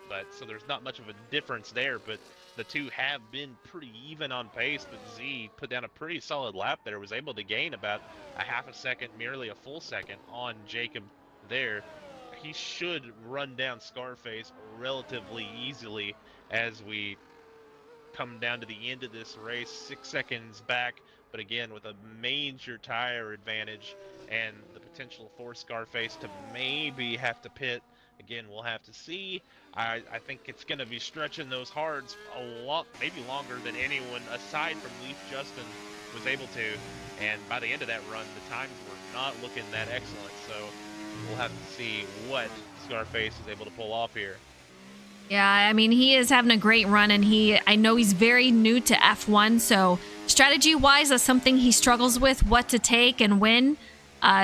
But so there's not much of a difference there. But the two have been pretty even on pace. But Z put down a pretty solid lap there. Was able to gain about a half a second, merely a full second on Jacob there. He should run down Scarface relatively easily as we come down to the end of this race, 6 seconds back, but again with a major tire advantage and the potential for Scarface to maybe have to pit. Again, we'll have to see. I think it's going to be stretching those hards a lot, maybe longer than anyone aside from Leaf Justin was able to. And by the end of that run, the times were not looking that excellent. So we'll have to see what Scarface is able to pull off here. Yeah, I mean, he is having a great run, and I know he's very new to F1, so strategy-wise, that's something he struggles with, what to take and when.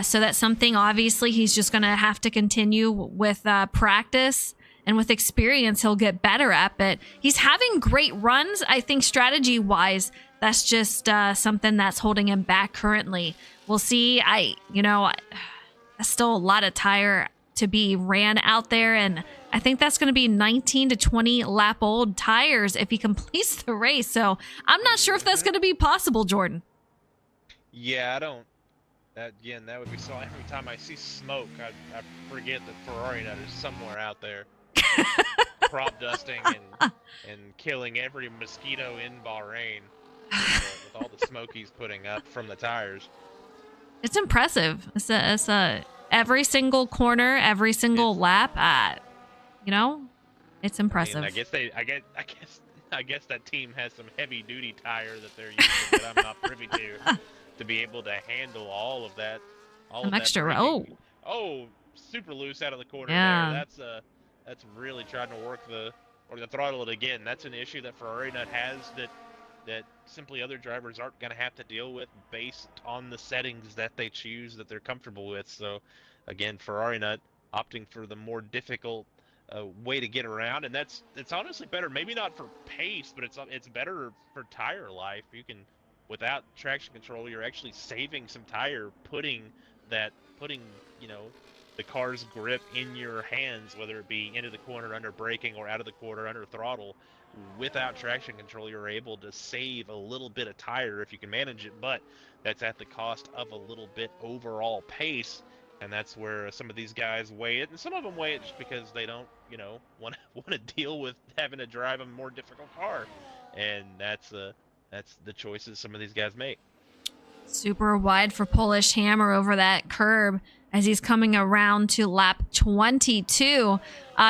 So that's something, obviously, he's just going to have to continue with practice, and with experience, he'll get better at. But he's having great runs. I think strategy-wise, that's just something that's holding him back currently. We'll see. That's still a lot of tire to be ran out there, and I think that's going to be 19 to 20 lap old tires if he completes the race. So I'm not sure if that's going to be possible, Jordan. Yeah, I don't. That would be so. Every time I see smoke, I forget that Ferrari Nut is somewhere out there, prop dusting and killing every mosquito in Bahrain with all the smoke he's putting up from the tires. It's impressive. It's every single corner, every single lap. It's impressive. I mean, I guess that team has some heavy duty tire that they're using that I'm not privy to be able to handle all of that. Some extra. Super loose out of the corner Yeah. there. That's really trying to work the throttle it again. That's an issue that Ferrari Nut has that simply other drivers aren't going to have to deal with based on the settings that they choose that they're comfortable with. So again, Ferrari Nut opting for the more difficult way to get around, and it's honestly better. Maybe not for pace, but it's better for tire life. You can, without traction control, you're actually saving some tire, putting the car's grip in your hands, whether it be into the corner under braking or out of the corner under throttle. Without traction control, you're able to save a little bit of tire if you can manage it, but that's at the cost of a little bit overall pace. And that's where some of these guys weigh it, and some of them weigh it just because they don't, want to deal with having to drive a more difficult car, and that's the choices some of these guys make. Super wide for Polish Hammer over that curb as he's coming around to lap 22.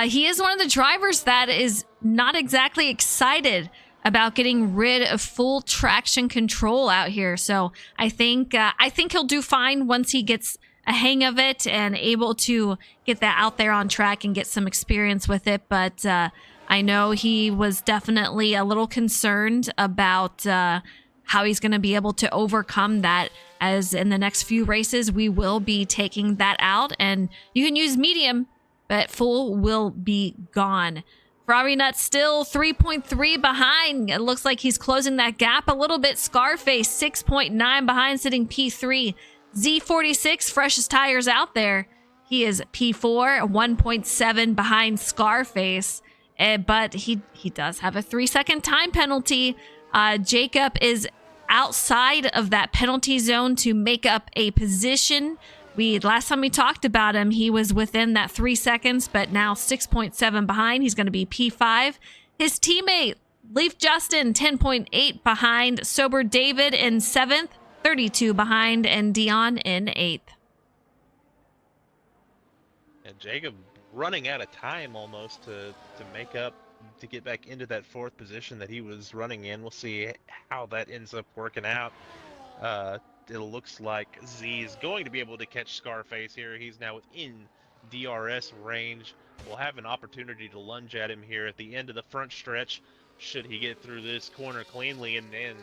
He is one of the drivers that is not exactly excited about getting rid of full traction control out here. So I think he'll do fine once he gets a hang of it and able to get that out there on track and get some experience with it. But I know he was definitely a little concerned about how he's going to be able to overcome that, as in the next few races, we will be taking that out, and you can use medium, but full will be gone. Ferrari Nut still 3.3 behind. It looks like he's closing that gap a little bit. Scarface 6.9 behind, sitting P3. Z46, freshest tires out there. He is P4, 1.7 behind Scarface. But he does have a 3-second time penalty. Jacob is outside of that penalty zone to make up a position. Last time we talked about him, he was within that 3 seconds, but now 6.7 behind. He's going to be P5. His teammate, Leaf Justin, 10.8 behind. Sober David in 7th, 32 behind, and Dion in 8th. And Jacob running out of time almost to make up, to get back into that 4th position that he was running in. We'll see how that ends up working out. It looks like Z is going to be able to catch Scarface here. He's now within DRS range. We'll have an opportunity to lunge at him here at the end of the front stretch, should he get through this corner cleanly, and then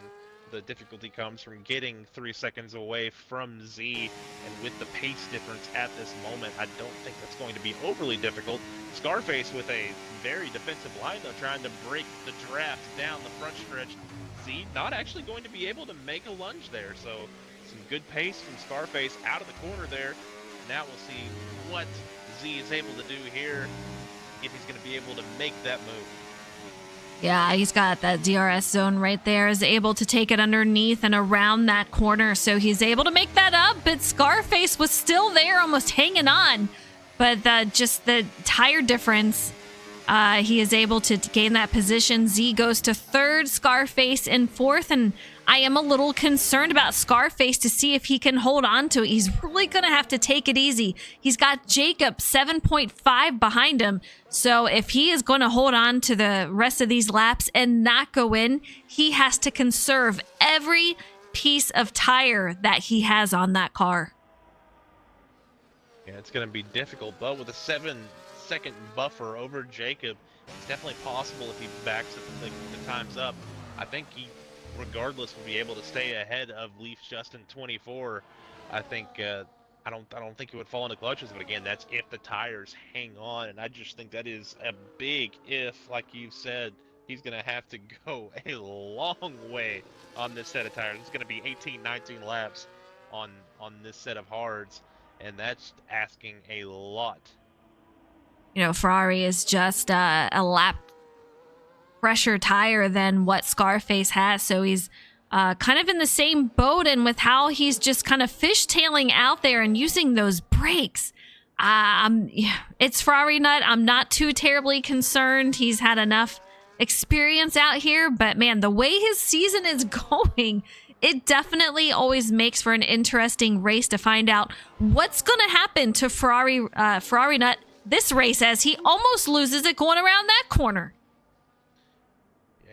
the difficulty comes from getting 3 seconds away from Z, and with the pace difference at this moment, I don't think that's going to be overly difficult. Scarface with a very defensive line, though, trying to break the draft down the front stretch. Z not actually going to be able to make a lunge there, so some good pace from Scarface out of the corner there. Now we'll see what Z is able to do here, if he's going to be able to make that move. Yeah, he's got that DRS zone right there, is able to take it underneath and around that corner. So he's able to make that up, but Scarface was still there, almost hanging on. But just the tire difference, he is able to gain that position. Z goes to third, Scarface in fourth, and I am a little concerned about Scarface to see if he can hold on to it. He's really going to have to take it easy. He's got Jacob 7.5 behind him. So if he is going to hold on to the rest of these laps and not go in, he has to conserve every piece of tire that he has on that car. Yeah, it's going to be difficult, but with a 7-second buffer over Jacob, it's definitely possible if he backs it, the time's up. I think he, regardless, will be able to stay ahead of Leafs Justin 24. I think I don't think he would fall into clutches, but again, that's if the tires hang on, and I just think that is a big if. Like you said, he's going to have to go a long way on this set of tires. It's going to be 18, 19 laps on this set of hards, and that's asking a lot. You know, Ferrari is just a lap fresher tire than what Scarface has, so he's kind of in the same boat, and with how he's just kind of fishtailing out there and using those brakes, it's Ferrari Nut. I'm not too terribly concerned. He's had enough experience out here, but man, the way his season is going, it definitely always makes for an interesting race to find out what's going to happen to Ferrari Nut this race, as he almost loses it going around that corner.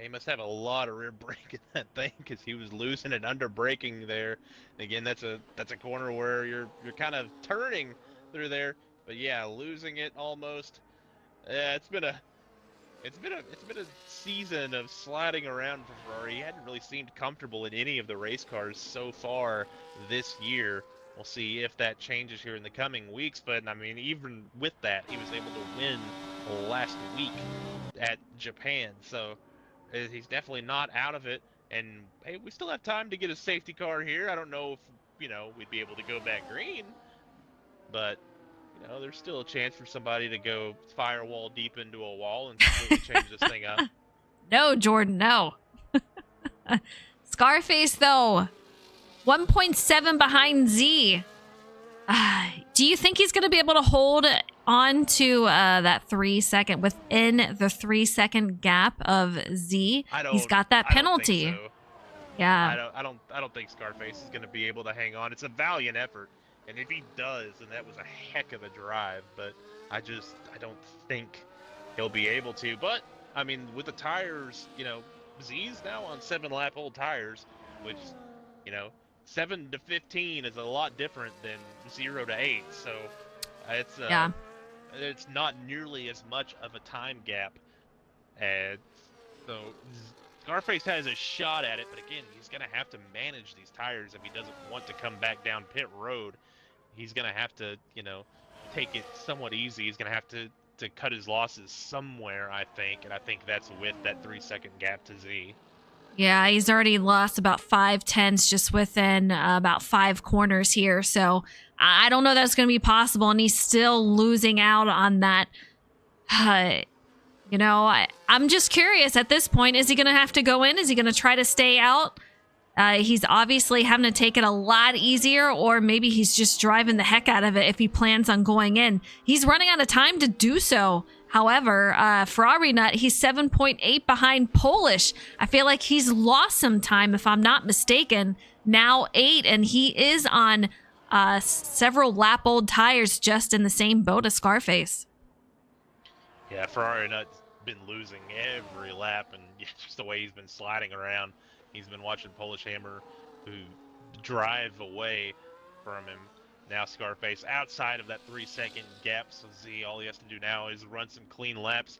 He must have a lot of rear brake in that thing, because he was losing it under braking there. And again, that's a corner where you're kind of turning through there, but yeah, losing it almost. Yeah, it's been a season of sliding around for Ferrari. He hadn't really seemed comfortable in any of the race cars so far this year. We'll see if that changes here in the coming weeks, but I mean, even with that, he was able to win last week at Japan, so he's definitely not out of it. And hey, we still have time to get a safety car here. I don't know if, we'd be able to go back green, but there's still a chance for somebody to go firewall deep into a wall and completely change this thing up. No, Jordan, no. Scarface, though, 1.7 behind Z. Do you think he's going to be able to hold on to that 3 second, within the 3 second gap of Z? He's got that penalty. I don't think so. Yeah. I don't think Scarface is going to be able to hang on. It's a valiant effort, and if he does, then that was a heck of a drive. But I don't think he'll be able to. But I mean, with the tires, Z's now on 7-lap old tires, which 7 to 15 is a lot different than 0 to 8. So it's not nearly as much of a time gap. And so Scarface has a shot at it, but again, he's going to have to manage these tires if he doesn't want to come back down pit road. He's going to have to, take it somewhat easy. He's going to have to cut his losses somewhere, I think, and I think that's with that 3 second gap to Z. Yeah, he's already lost about 5/10 just within about 5 corners here. So I don't know that's going to be possible. And he's still losing out on that. I'm just curious at this point. Is he going to have to go in? Is he going to try to stay out? He's obviously having to take it a lot easier, or maybe he's just driving the heck out of it if he plans on going in. He's running out of time to do so. However, Ferrari Nut, he's 7.8 behind Polish. I feel like he's lost some time, if I'm not mistaken. Now 8, and he is on several lap old tires, just in the same boat as Scarface. Yeah, Ferrari Nut's been losing every lap, and just the way he's been sliding around. He's been watching Polish Hammer, who drive away from him. Now Scarface outside of that 3 second gap, so Z, all he has to do now is run some clean laps.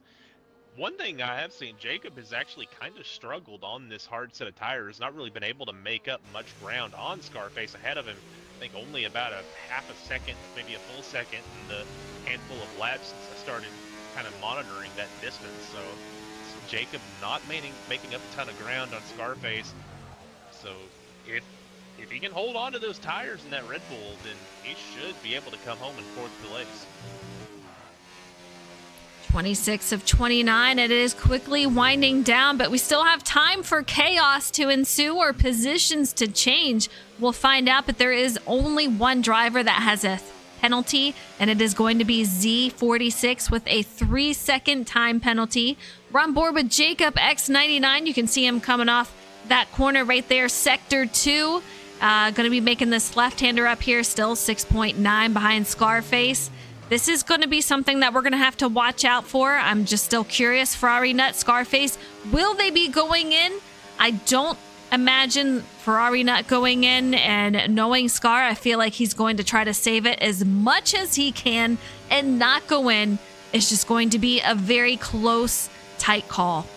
One thing I have seen, Jacob has actually kind of struggled on this hard set of tires, not really been able to make up much ground on Scarface ahead of him. I think only about a half a second, maybe a full second in the handful of laps since I started kind of monitoring that distance. So Jacob not making up a ton of ground on Scarface. So if if he can hold on to those tires in that Red Bull, then he should be able to come home in 4th place. 26 of 29. It is quickly winding down, but we still have time for chaos to ensue or positions to change. We'll find out, but there is only one driver that has a penalty, and it is going to be Z46 with a 3-second time penalty. We're on board with Jacob X99. You can see him coming off that corner right there, sector 2. Going to be making this left-hander up here, still 6.9 behind Scarface. This is going to be something that we're going to have to watch out for. I'm just still curious. Ferrari Nut, Scarface, will they be going in? I don't imagine Ferrari Nut going in, and knowing Scar, I feel like he's going to try to save it as much as he can and not go in. It's just going to be a very close, tight call.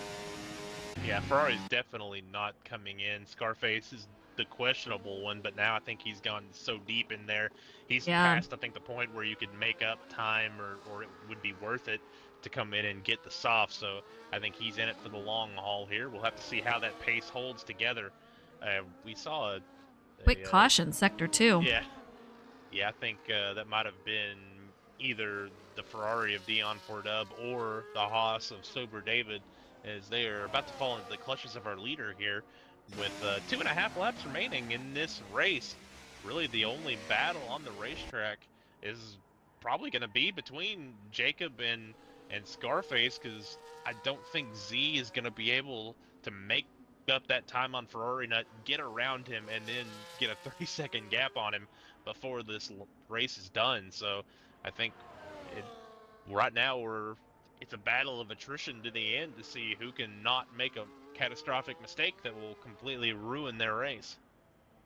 Yeah, Ferrari's definitely not coming in. Scarface is the questionable one, but now I think he's gone so deep in there. He's past, I think, the point where you could make up time or it would be worth it to come in and get the soft. So I think he's in it for the long haul here. We'll have to see how that pace holds together. We saw a quick caution, sector 2. Yeah, I think that might have been either the Ferrari of Dion Fordub or the Haas of Sober David, as they are about to fall into the clutches of our leader here with 2.5 laps remaining in this race. Really the only battle on the racetrack is probably going to be between Jacob and Scarface, because I don't think Z is going to be able to make up that time on Ferrari Nut, get around him, and then get a 3-second gap on him before this race is done. So I think right now it's a battle of attrition to the end to see who can not make a catastrophic mistake that will completely ruin their race.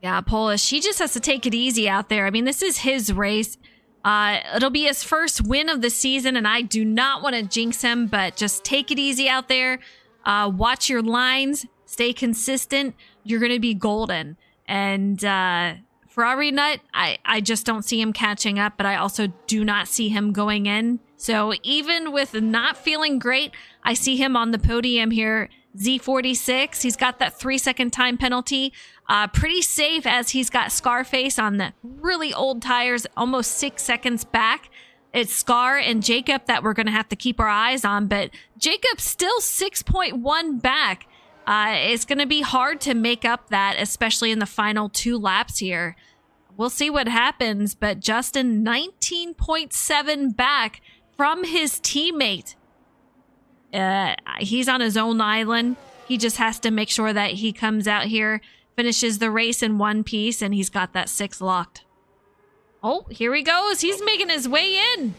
Yeah, Polish, he just has to take it easy out there. I mean, this is his race. It'll be his first win of the season, and I do not want to jinx him, but just take it easy out there. Watch your lines. Stay consistent. You're going to be golden. And Ferrari Nut, I just don't see him catching up, but I also do not see him going in. So even with not feeling great, I see him on the podium here. Z46, he's got that 3-second time penalty. Pretty safe, as he's got Scarface on the really old tires, almost 6 seconds back. It's Scar and Jacob that we're going to have to keep our eyes on, but Jacob's still 6.1 back. It's going to be hard to make up that, especially in the final 2 laps here. We'll see what happens, but Justin 19.7 back from his teammate. He's on his own island. He just has to make sure that he comes out here, finishes the race in one piece, and he's got that 6 locked. Oh, here he goes. He's making his way in.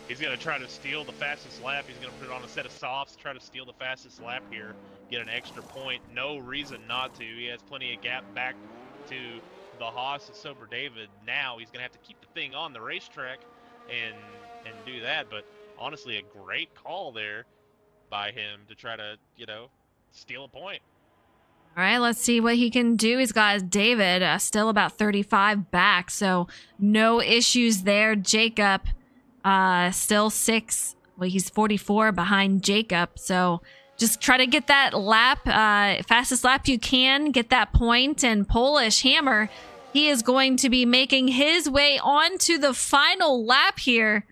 He's going to try to steal the fastest lap. He's going to put on a set of softs, try to steal the fastest lap here, get an extra point. No reason not to. He has plenty of gap back to the Haas of Sober David. Now he's going to have to keep the thing on the racetrack and do that. But honestly, a great call there by him to try to, steal a point. All right, let's see what he can do. He's got David still about 35 back, so no issues there. Jacob still 6. Well, he's 44 behind Jacob, so just try to get that lap, fastest lap you can, get that point. And Polish Hammer, he is going to be making his way on to the final lap here.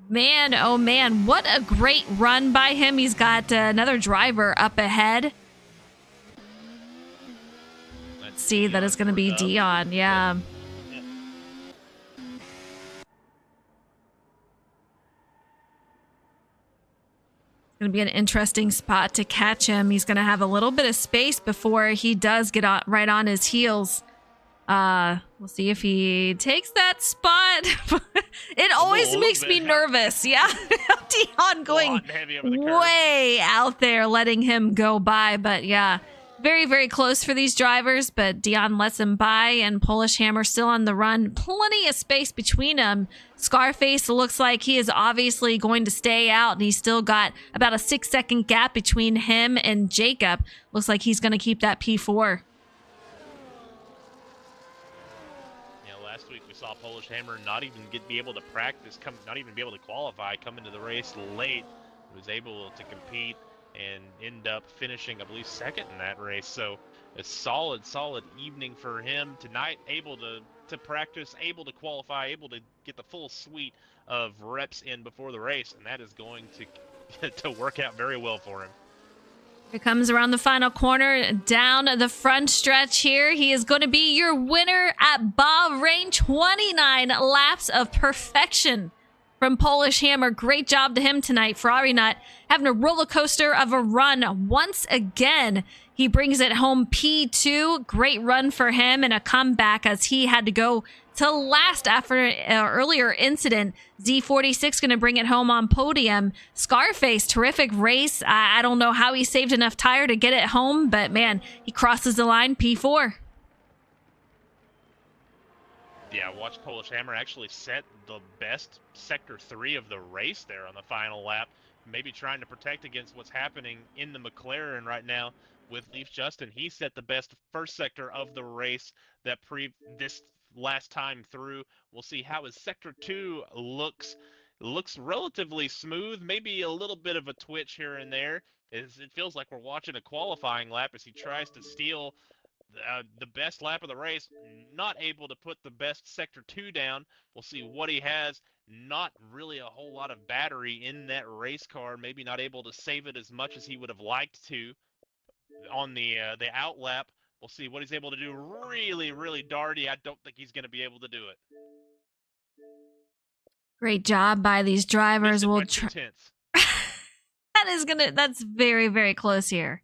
Man, oh man, what a great run by him. He's got another driver up ahead. Let's see, that is going to be Dion, yeah. It's going to be an interesting spot to catch him. He's going to have a little bit of space before he does get right on his heels. We'll see if he takes that spot. It always makes me nervous. Yeah. Dion going way out there, letting him go by. But yeah, very, very close for these drivers. But Dion lets him by, and Polish Hammer still on the run. Plenty of space between them. Scarface looks like he is obviously going to stay out, and he's still got about a 6-second gap between him and Jacob. Looks like he's going to keep that P4. Saw Polish Hammer not even be able to practice, not even be able to qualify, come into the race late, was able to compete and end up finishing, I believe, second in that race. So a solid evening for him tonight. Able to practice, able to qualify, able to get the full suite of reps in before the race, and that is going to to work out very well for him. Here comes around the final corner, down the front stretch here. He is going to be your winner at Bahrain. 29 laps of perfection from Polish Hammer. Great job to him tonight. Ferrari Nut having a roller coaster of a run once again. He brings it home P2. Great run for him and a comeback as he had to go to last after an earlier incident. Z46 going to bring it home on podium. Scarface, terrific race. I don't know how he saved enough tire to get it home, but man, he crosses the line P4. Yeah, watch Polish Hammer actually set the best Sector 3 of the race there on the final lap. Maybe trying to protect against what's happening in the McLaren right now with Leaf Justin. He set the best first sector of the race that this last time through. We'll see how his Sector 2 looks. Looks relatively smooth, maybe a little bit of a twitch here and there. It feels like we're watching a qualifying lap as he tries to steal the best lap of the race, not able to put the best Sector 2 down. We'll see what he has. Not really a whole lot of battery in that race car. Maybe not able to save it as much as he would have liked to on the out lap. We'll see what he's able to do. Really darty. I don't think he's going to be able to do it. Great job by these drivers. We'll try. That's very close here.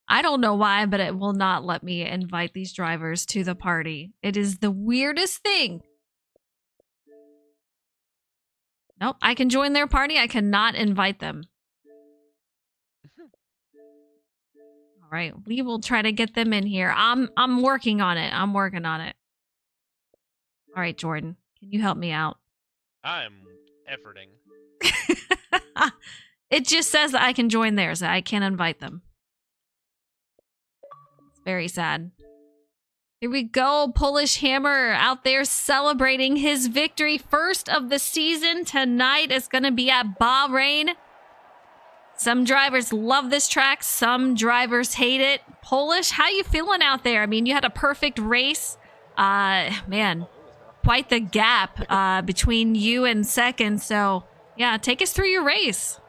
I don't know why, but it will not let me invite these drivers to the party. It is the weirdest thing. Nope, I can join their party. I cannot invite them. All right, we will try to get them in here. I'm working on it. I'm working on it. All right, Jordan, can you help me out? I'm efforting. It just says that I can join theirs. I can't invite them. It's very sad. Here we go. Polish Hammer out there celebrating his victory. First of the season tonight is going to be at Bahrain. Some drivers love this track. Some drivers hate it. Polish, how you feeling out there? I mean, you had a perfect race. Man, quite the gap between you and second. So, yeah, take us through your race.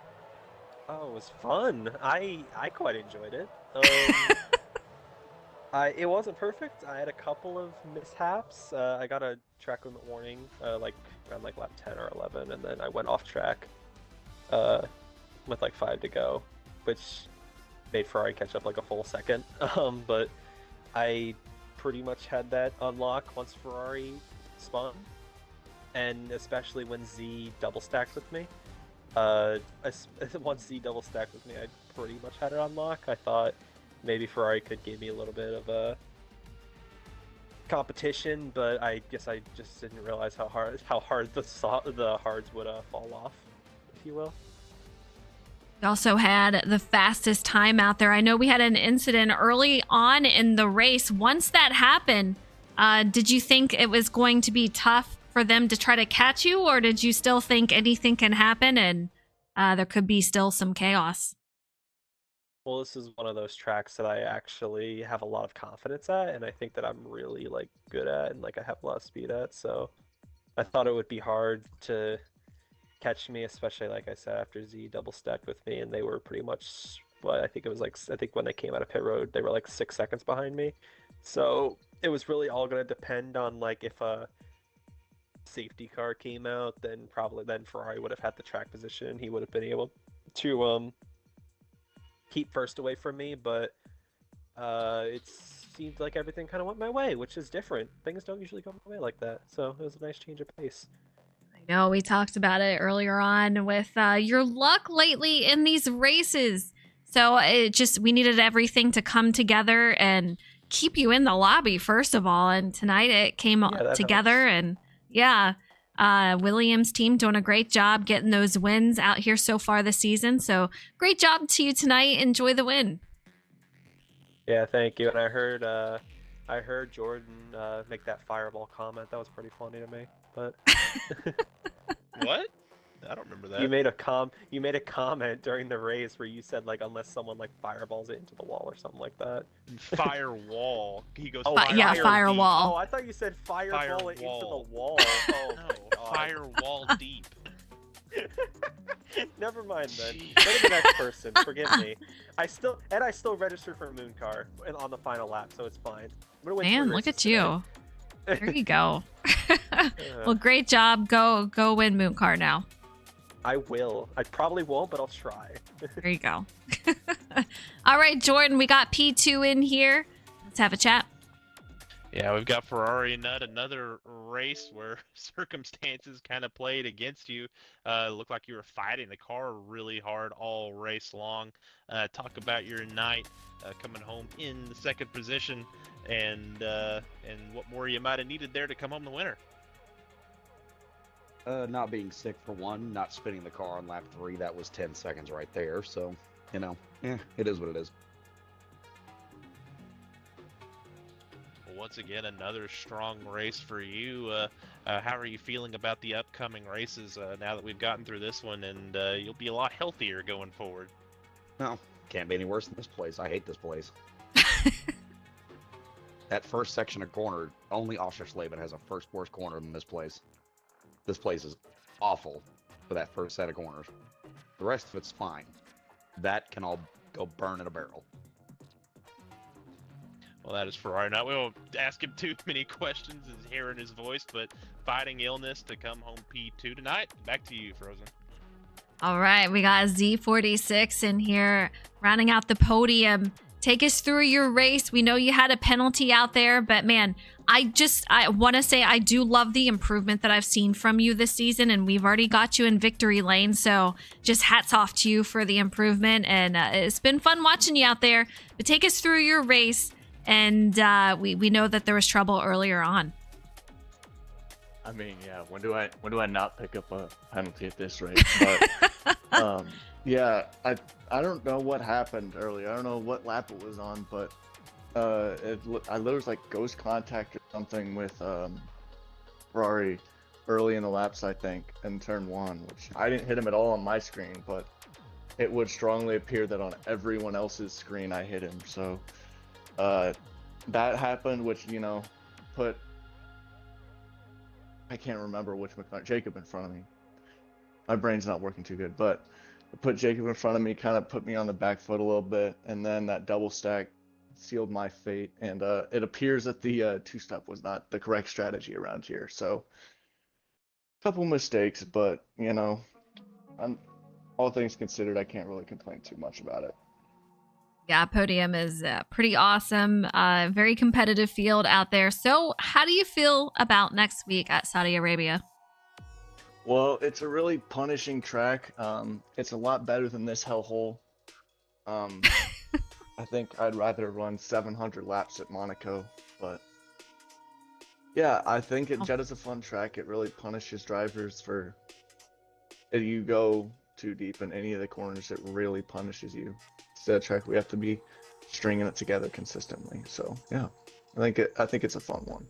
Oh, it was fun. I quite enjoyed it. It wasn't perfect. I had a couple of mishaps. I got a track limit warning, like around like lap 10 or 11, and then I went off track, with like 5 to go, which made Ferrari catch up like a full second. But I pretty much had that unlock once Ferrari spun, and especially when Z double stacked with me. Once Z double stacked with me, I pretty much had it unlocked. I thought maybe Ferrari could give me a little bit of a competition, but I guess I just didn't realize how hard the hards would fall off, if you will. We also had the fastest time out there. I know we had an incident early on in the race. Once that happened, did you think it was going to be tough for them to try to catch you, or did you still think anything can happen and there could be still some chaos? Well, this is one of those tracks that I actually have a lot of confidence at, and I think that I'm really like good at, and like I have a lot of speed at. So I thought it would be hard to catch me, especially like I said after Z double stacked with me, and they were pretty much I think when they came out of pit road, they were like 6 seconds behind me. So it was really all gonna depend on like if a safety car came out, then Ferrari would have had the track position. He would have been able to keep first away from me, but it seemed like everything kind of went my way, which is different. Things don't usually go my way like that, so it was a nice change of pace. I know we talked about it earlier on with your luck lately in these races. So we needed everything to come together and keep you in the lobby, first of all. And tonight it came together helps. And yeah, Williams' team doing a great job getting those wins out here so far this season. So great job to you tonight. Enjoy the win. Yeah, thank you. And I heard Jordan make that fireball comment. That was pretty funny to me. But what? I don't remember You that. made a comment during the race where you said like unless someone like fireballs it into the wall or something like that. Firewall. He goes Oh, Yeah, firewall fire. deep. Oh, firewall. I thought you said fireball it into the Firewall. wall. Oh No, God. firewall deep. Never mind then. Jeez. Go to the next person. Forgive me. I still registered for Mooncar on the final lap, so it's fine. I'm gonna win 3 Man, look races at today. you. There you go. Well, great job. Go win Mooncar now. I will. I probably won't, but I'll try. There you go. All right, Jordan, we got P2 in here. Let's have a chat. Yeah, we've got Ferrari Nut, another race where circumstances kind of played against you. Looked like you were fighting the car really hard all race long. Talk about your night coming home in the second position, and what more you might have needed there to come home the winner. Not being sick for one, not spinning the car on lap 3, that was 10 seconds right there. So, it is what it is. Once again, another strong race for you. How are you feeling about the upcoming races now that we've gotten through this one, and you'll be a lot healthier going forward? No, can't be any worse than this place. I hate this place. That first section of corner, only Oschersleben has a first worst corner than this place. This place is awful for that first set of corners. The rest of it's fine. That can all go burn in a barrel. Well, that is Ferrari. Now, we won't ask him too many questions as hearing his voice, but fighting illness to come home P2 tonight. Back to you, Frozen. All right, we got Z46 in here rounding out the podium. Take us through your race. We know you had a penalty out there, but man, I want to say I do love the improvement that I've seen from you this season, and we've already got you in victory lane. So just hats off to you for the improvement, and it's been fun watching you out there. But take us through your race, and we know that there was trouble earlier on. I mean, yeah. When do I not pick up a penalty at this rate? But yeah, I don't know what happened earlier. I don't know what lap it was on, but I was like ghost contact or something with Ferrari early in the laps, I think, in turn 1, which I didn't hit him at all on my screen, but it would strongly appear that on everyone else's screen I hit him. So that happened, which put, I can't remember which McLaren, Jacob in front of me. My brain's not working too good, but put Jacob in front of me, kind of put me on the back foot a little bit, and then that double stack sealed my fate. And it appears that the two-step was not the correct strategy around here. So, a couple mistakes, but all things considered, I can't really complain too much about it. Yeah, podium is pretty awesome. Very competitive field out there. So, how do you feel about next week at Saudi Arabia? Well, it's a really punishing track. It's a lot better than this hellhole. I think I'd rather run 700 laps at Monaco, but yeah, I think Jeddah's a fun track. It really punishes drivers for if you go too deep in any of the corners. It really punishes you. It's a track we have to be stringing it together consistently. So yeah, I think it's a fun one.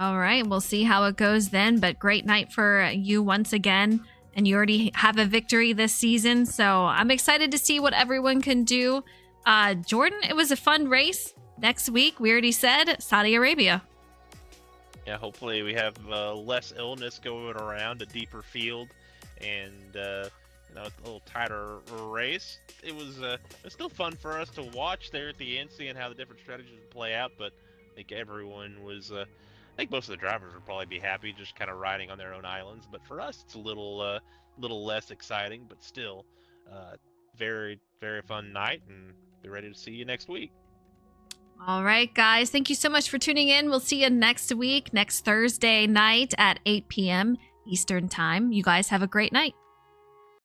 All right, we'll see how it goes then, but great night for you once again, and you already have a victory this season, so I'm excited to see what everyone can do. Jordan, it was a fun race. Next week, we already said Saudi Arabia. Yeah, hopefully we have less illness going around, a deeper field, and a little tighter race. It was still fun for us to watch there at the end, seeing how the different strategies would play out, but I think everyone was... I think most of the drivers would probably be happy just kind of riding on their own islands, but for us it's a little less exciting, but still very, very fun night, and be ready to see you next week. All right, guys, thank you so much for tuning in. We'll see you next week, next Thursday night at 8 p.m. Eastern Time. You guys have a great night.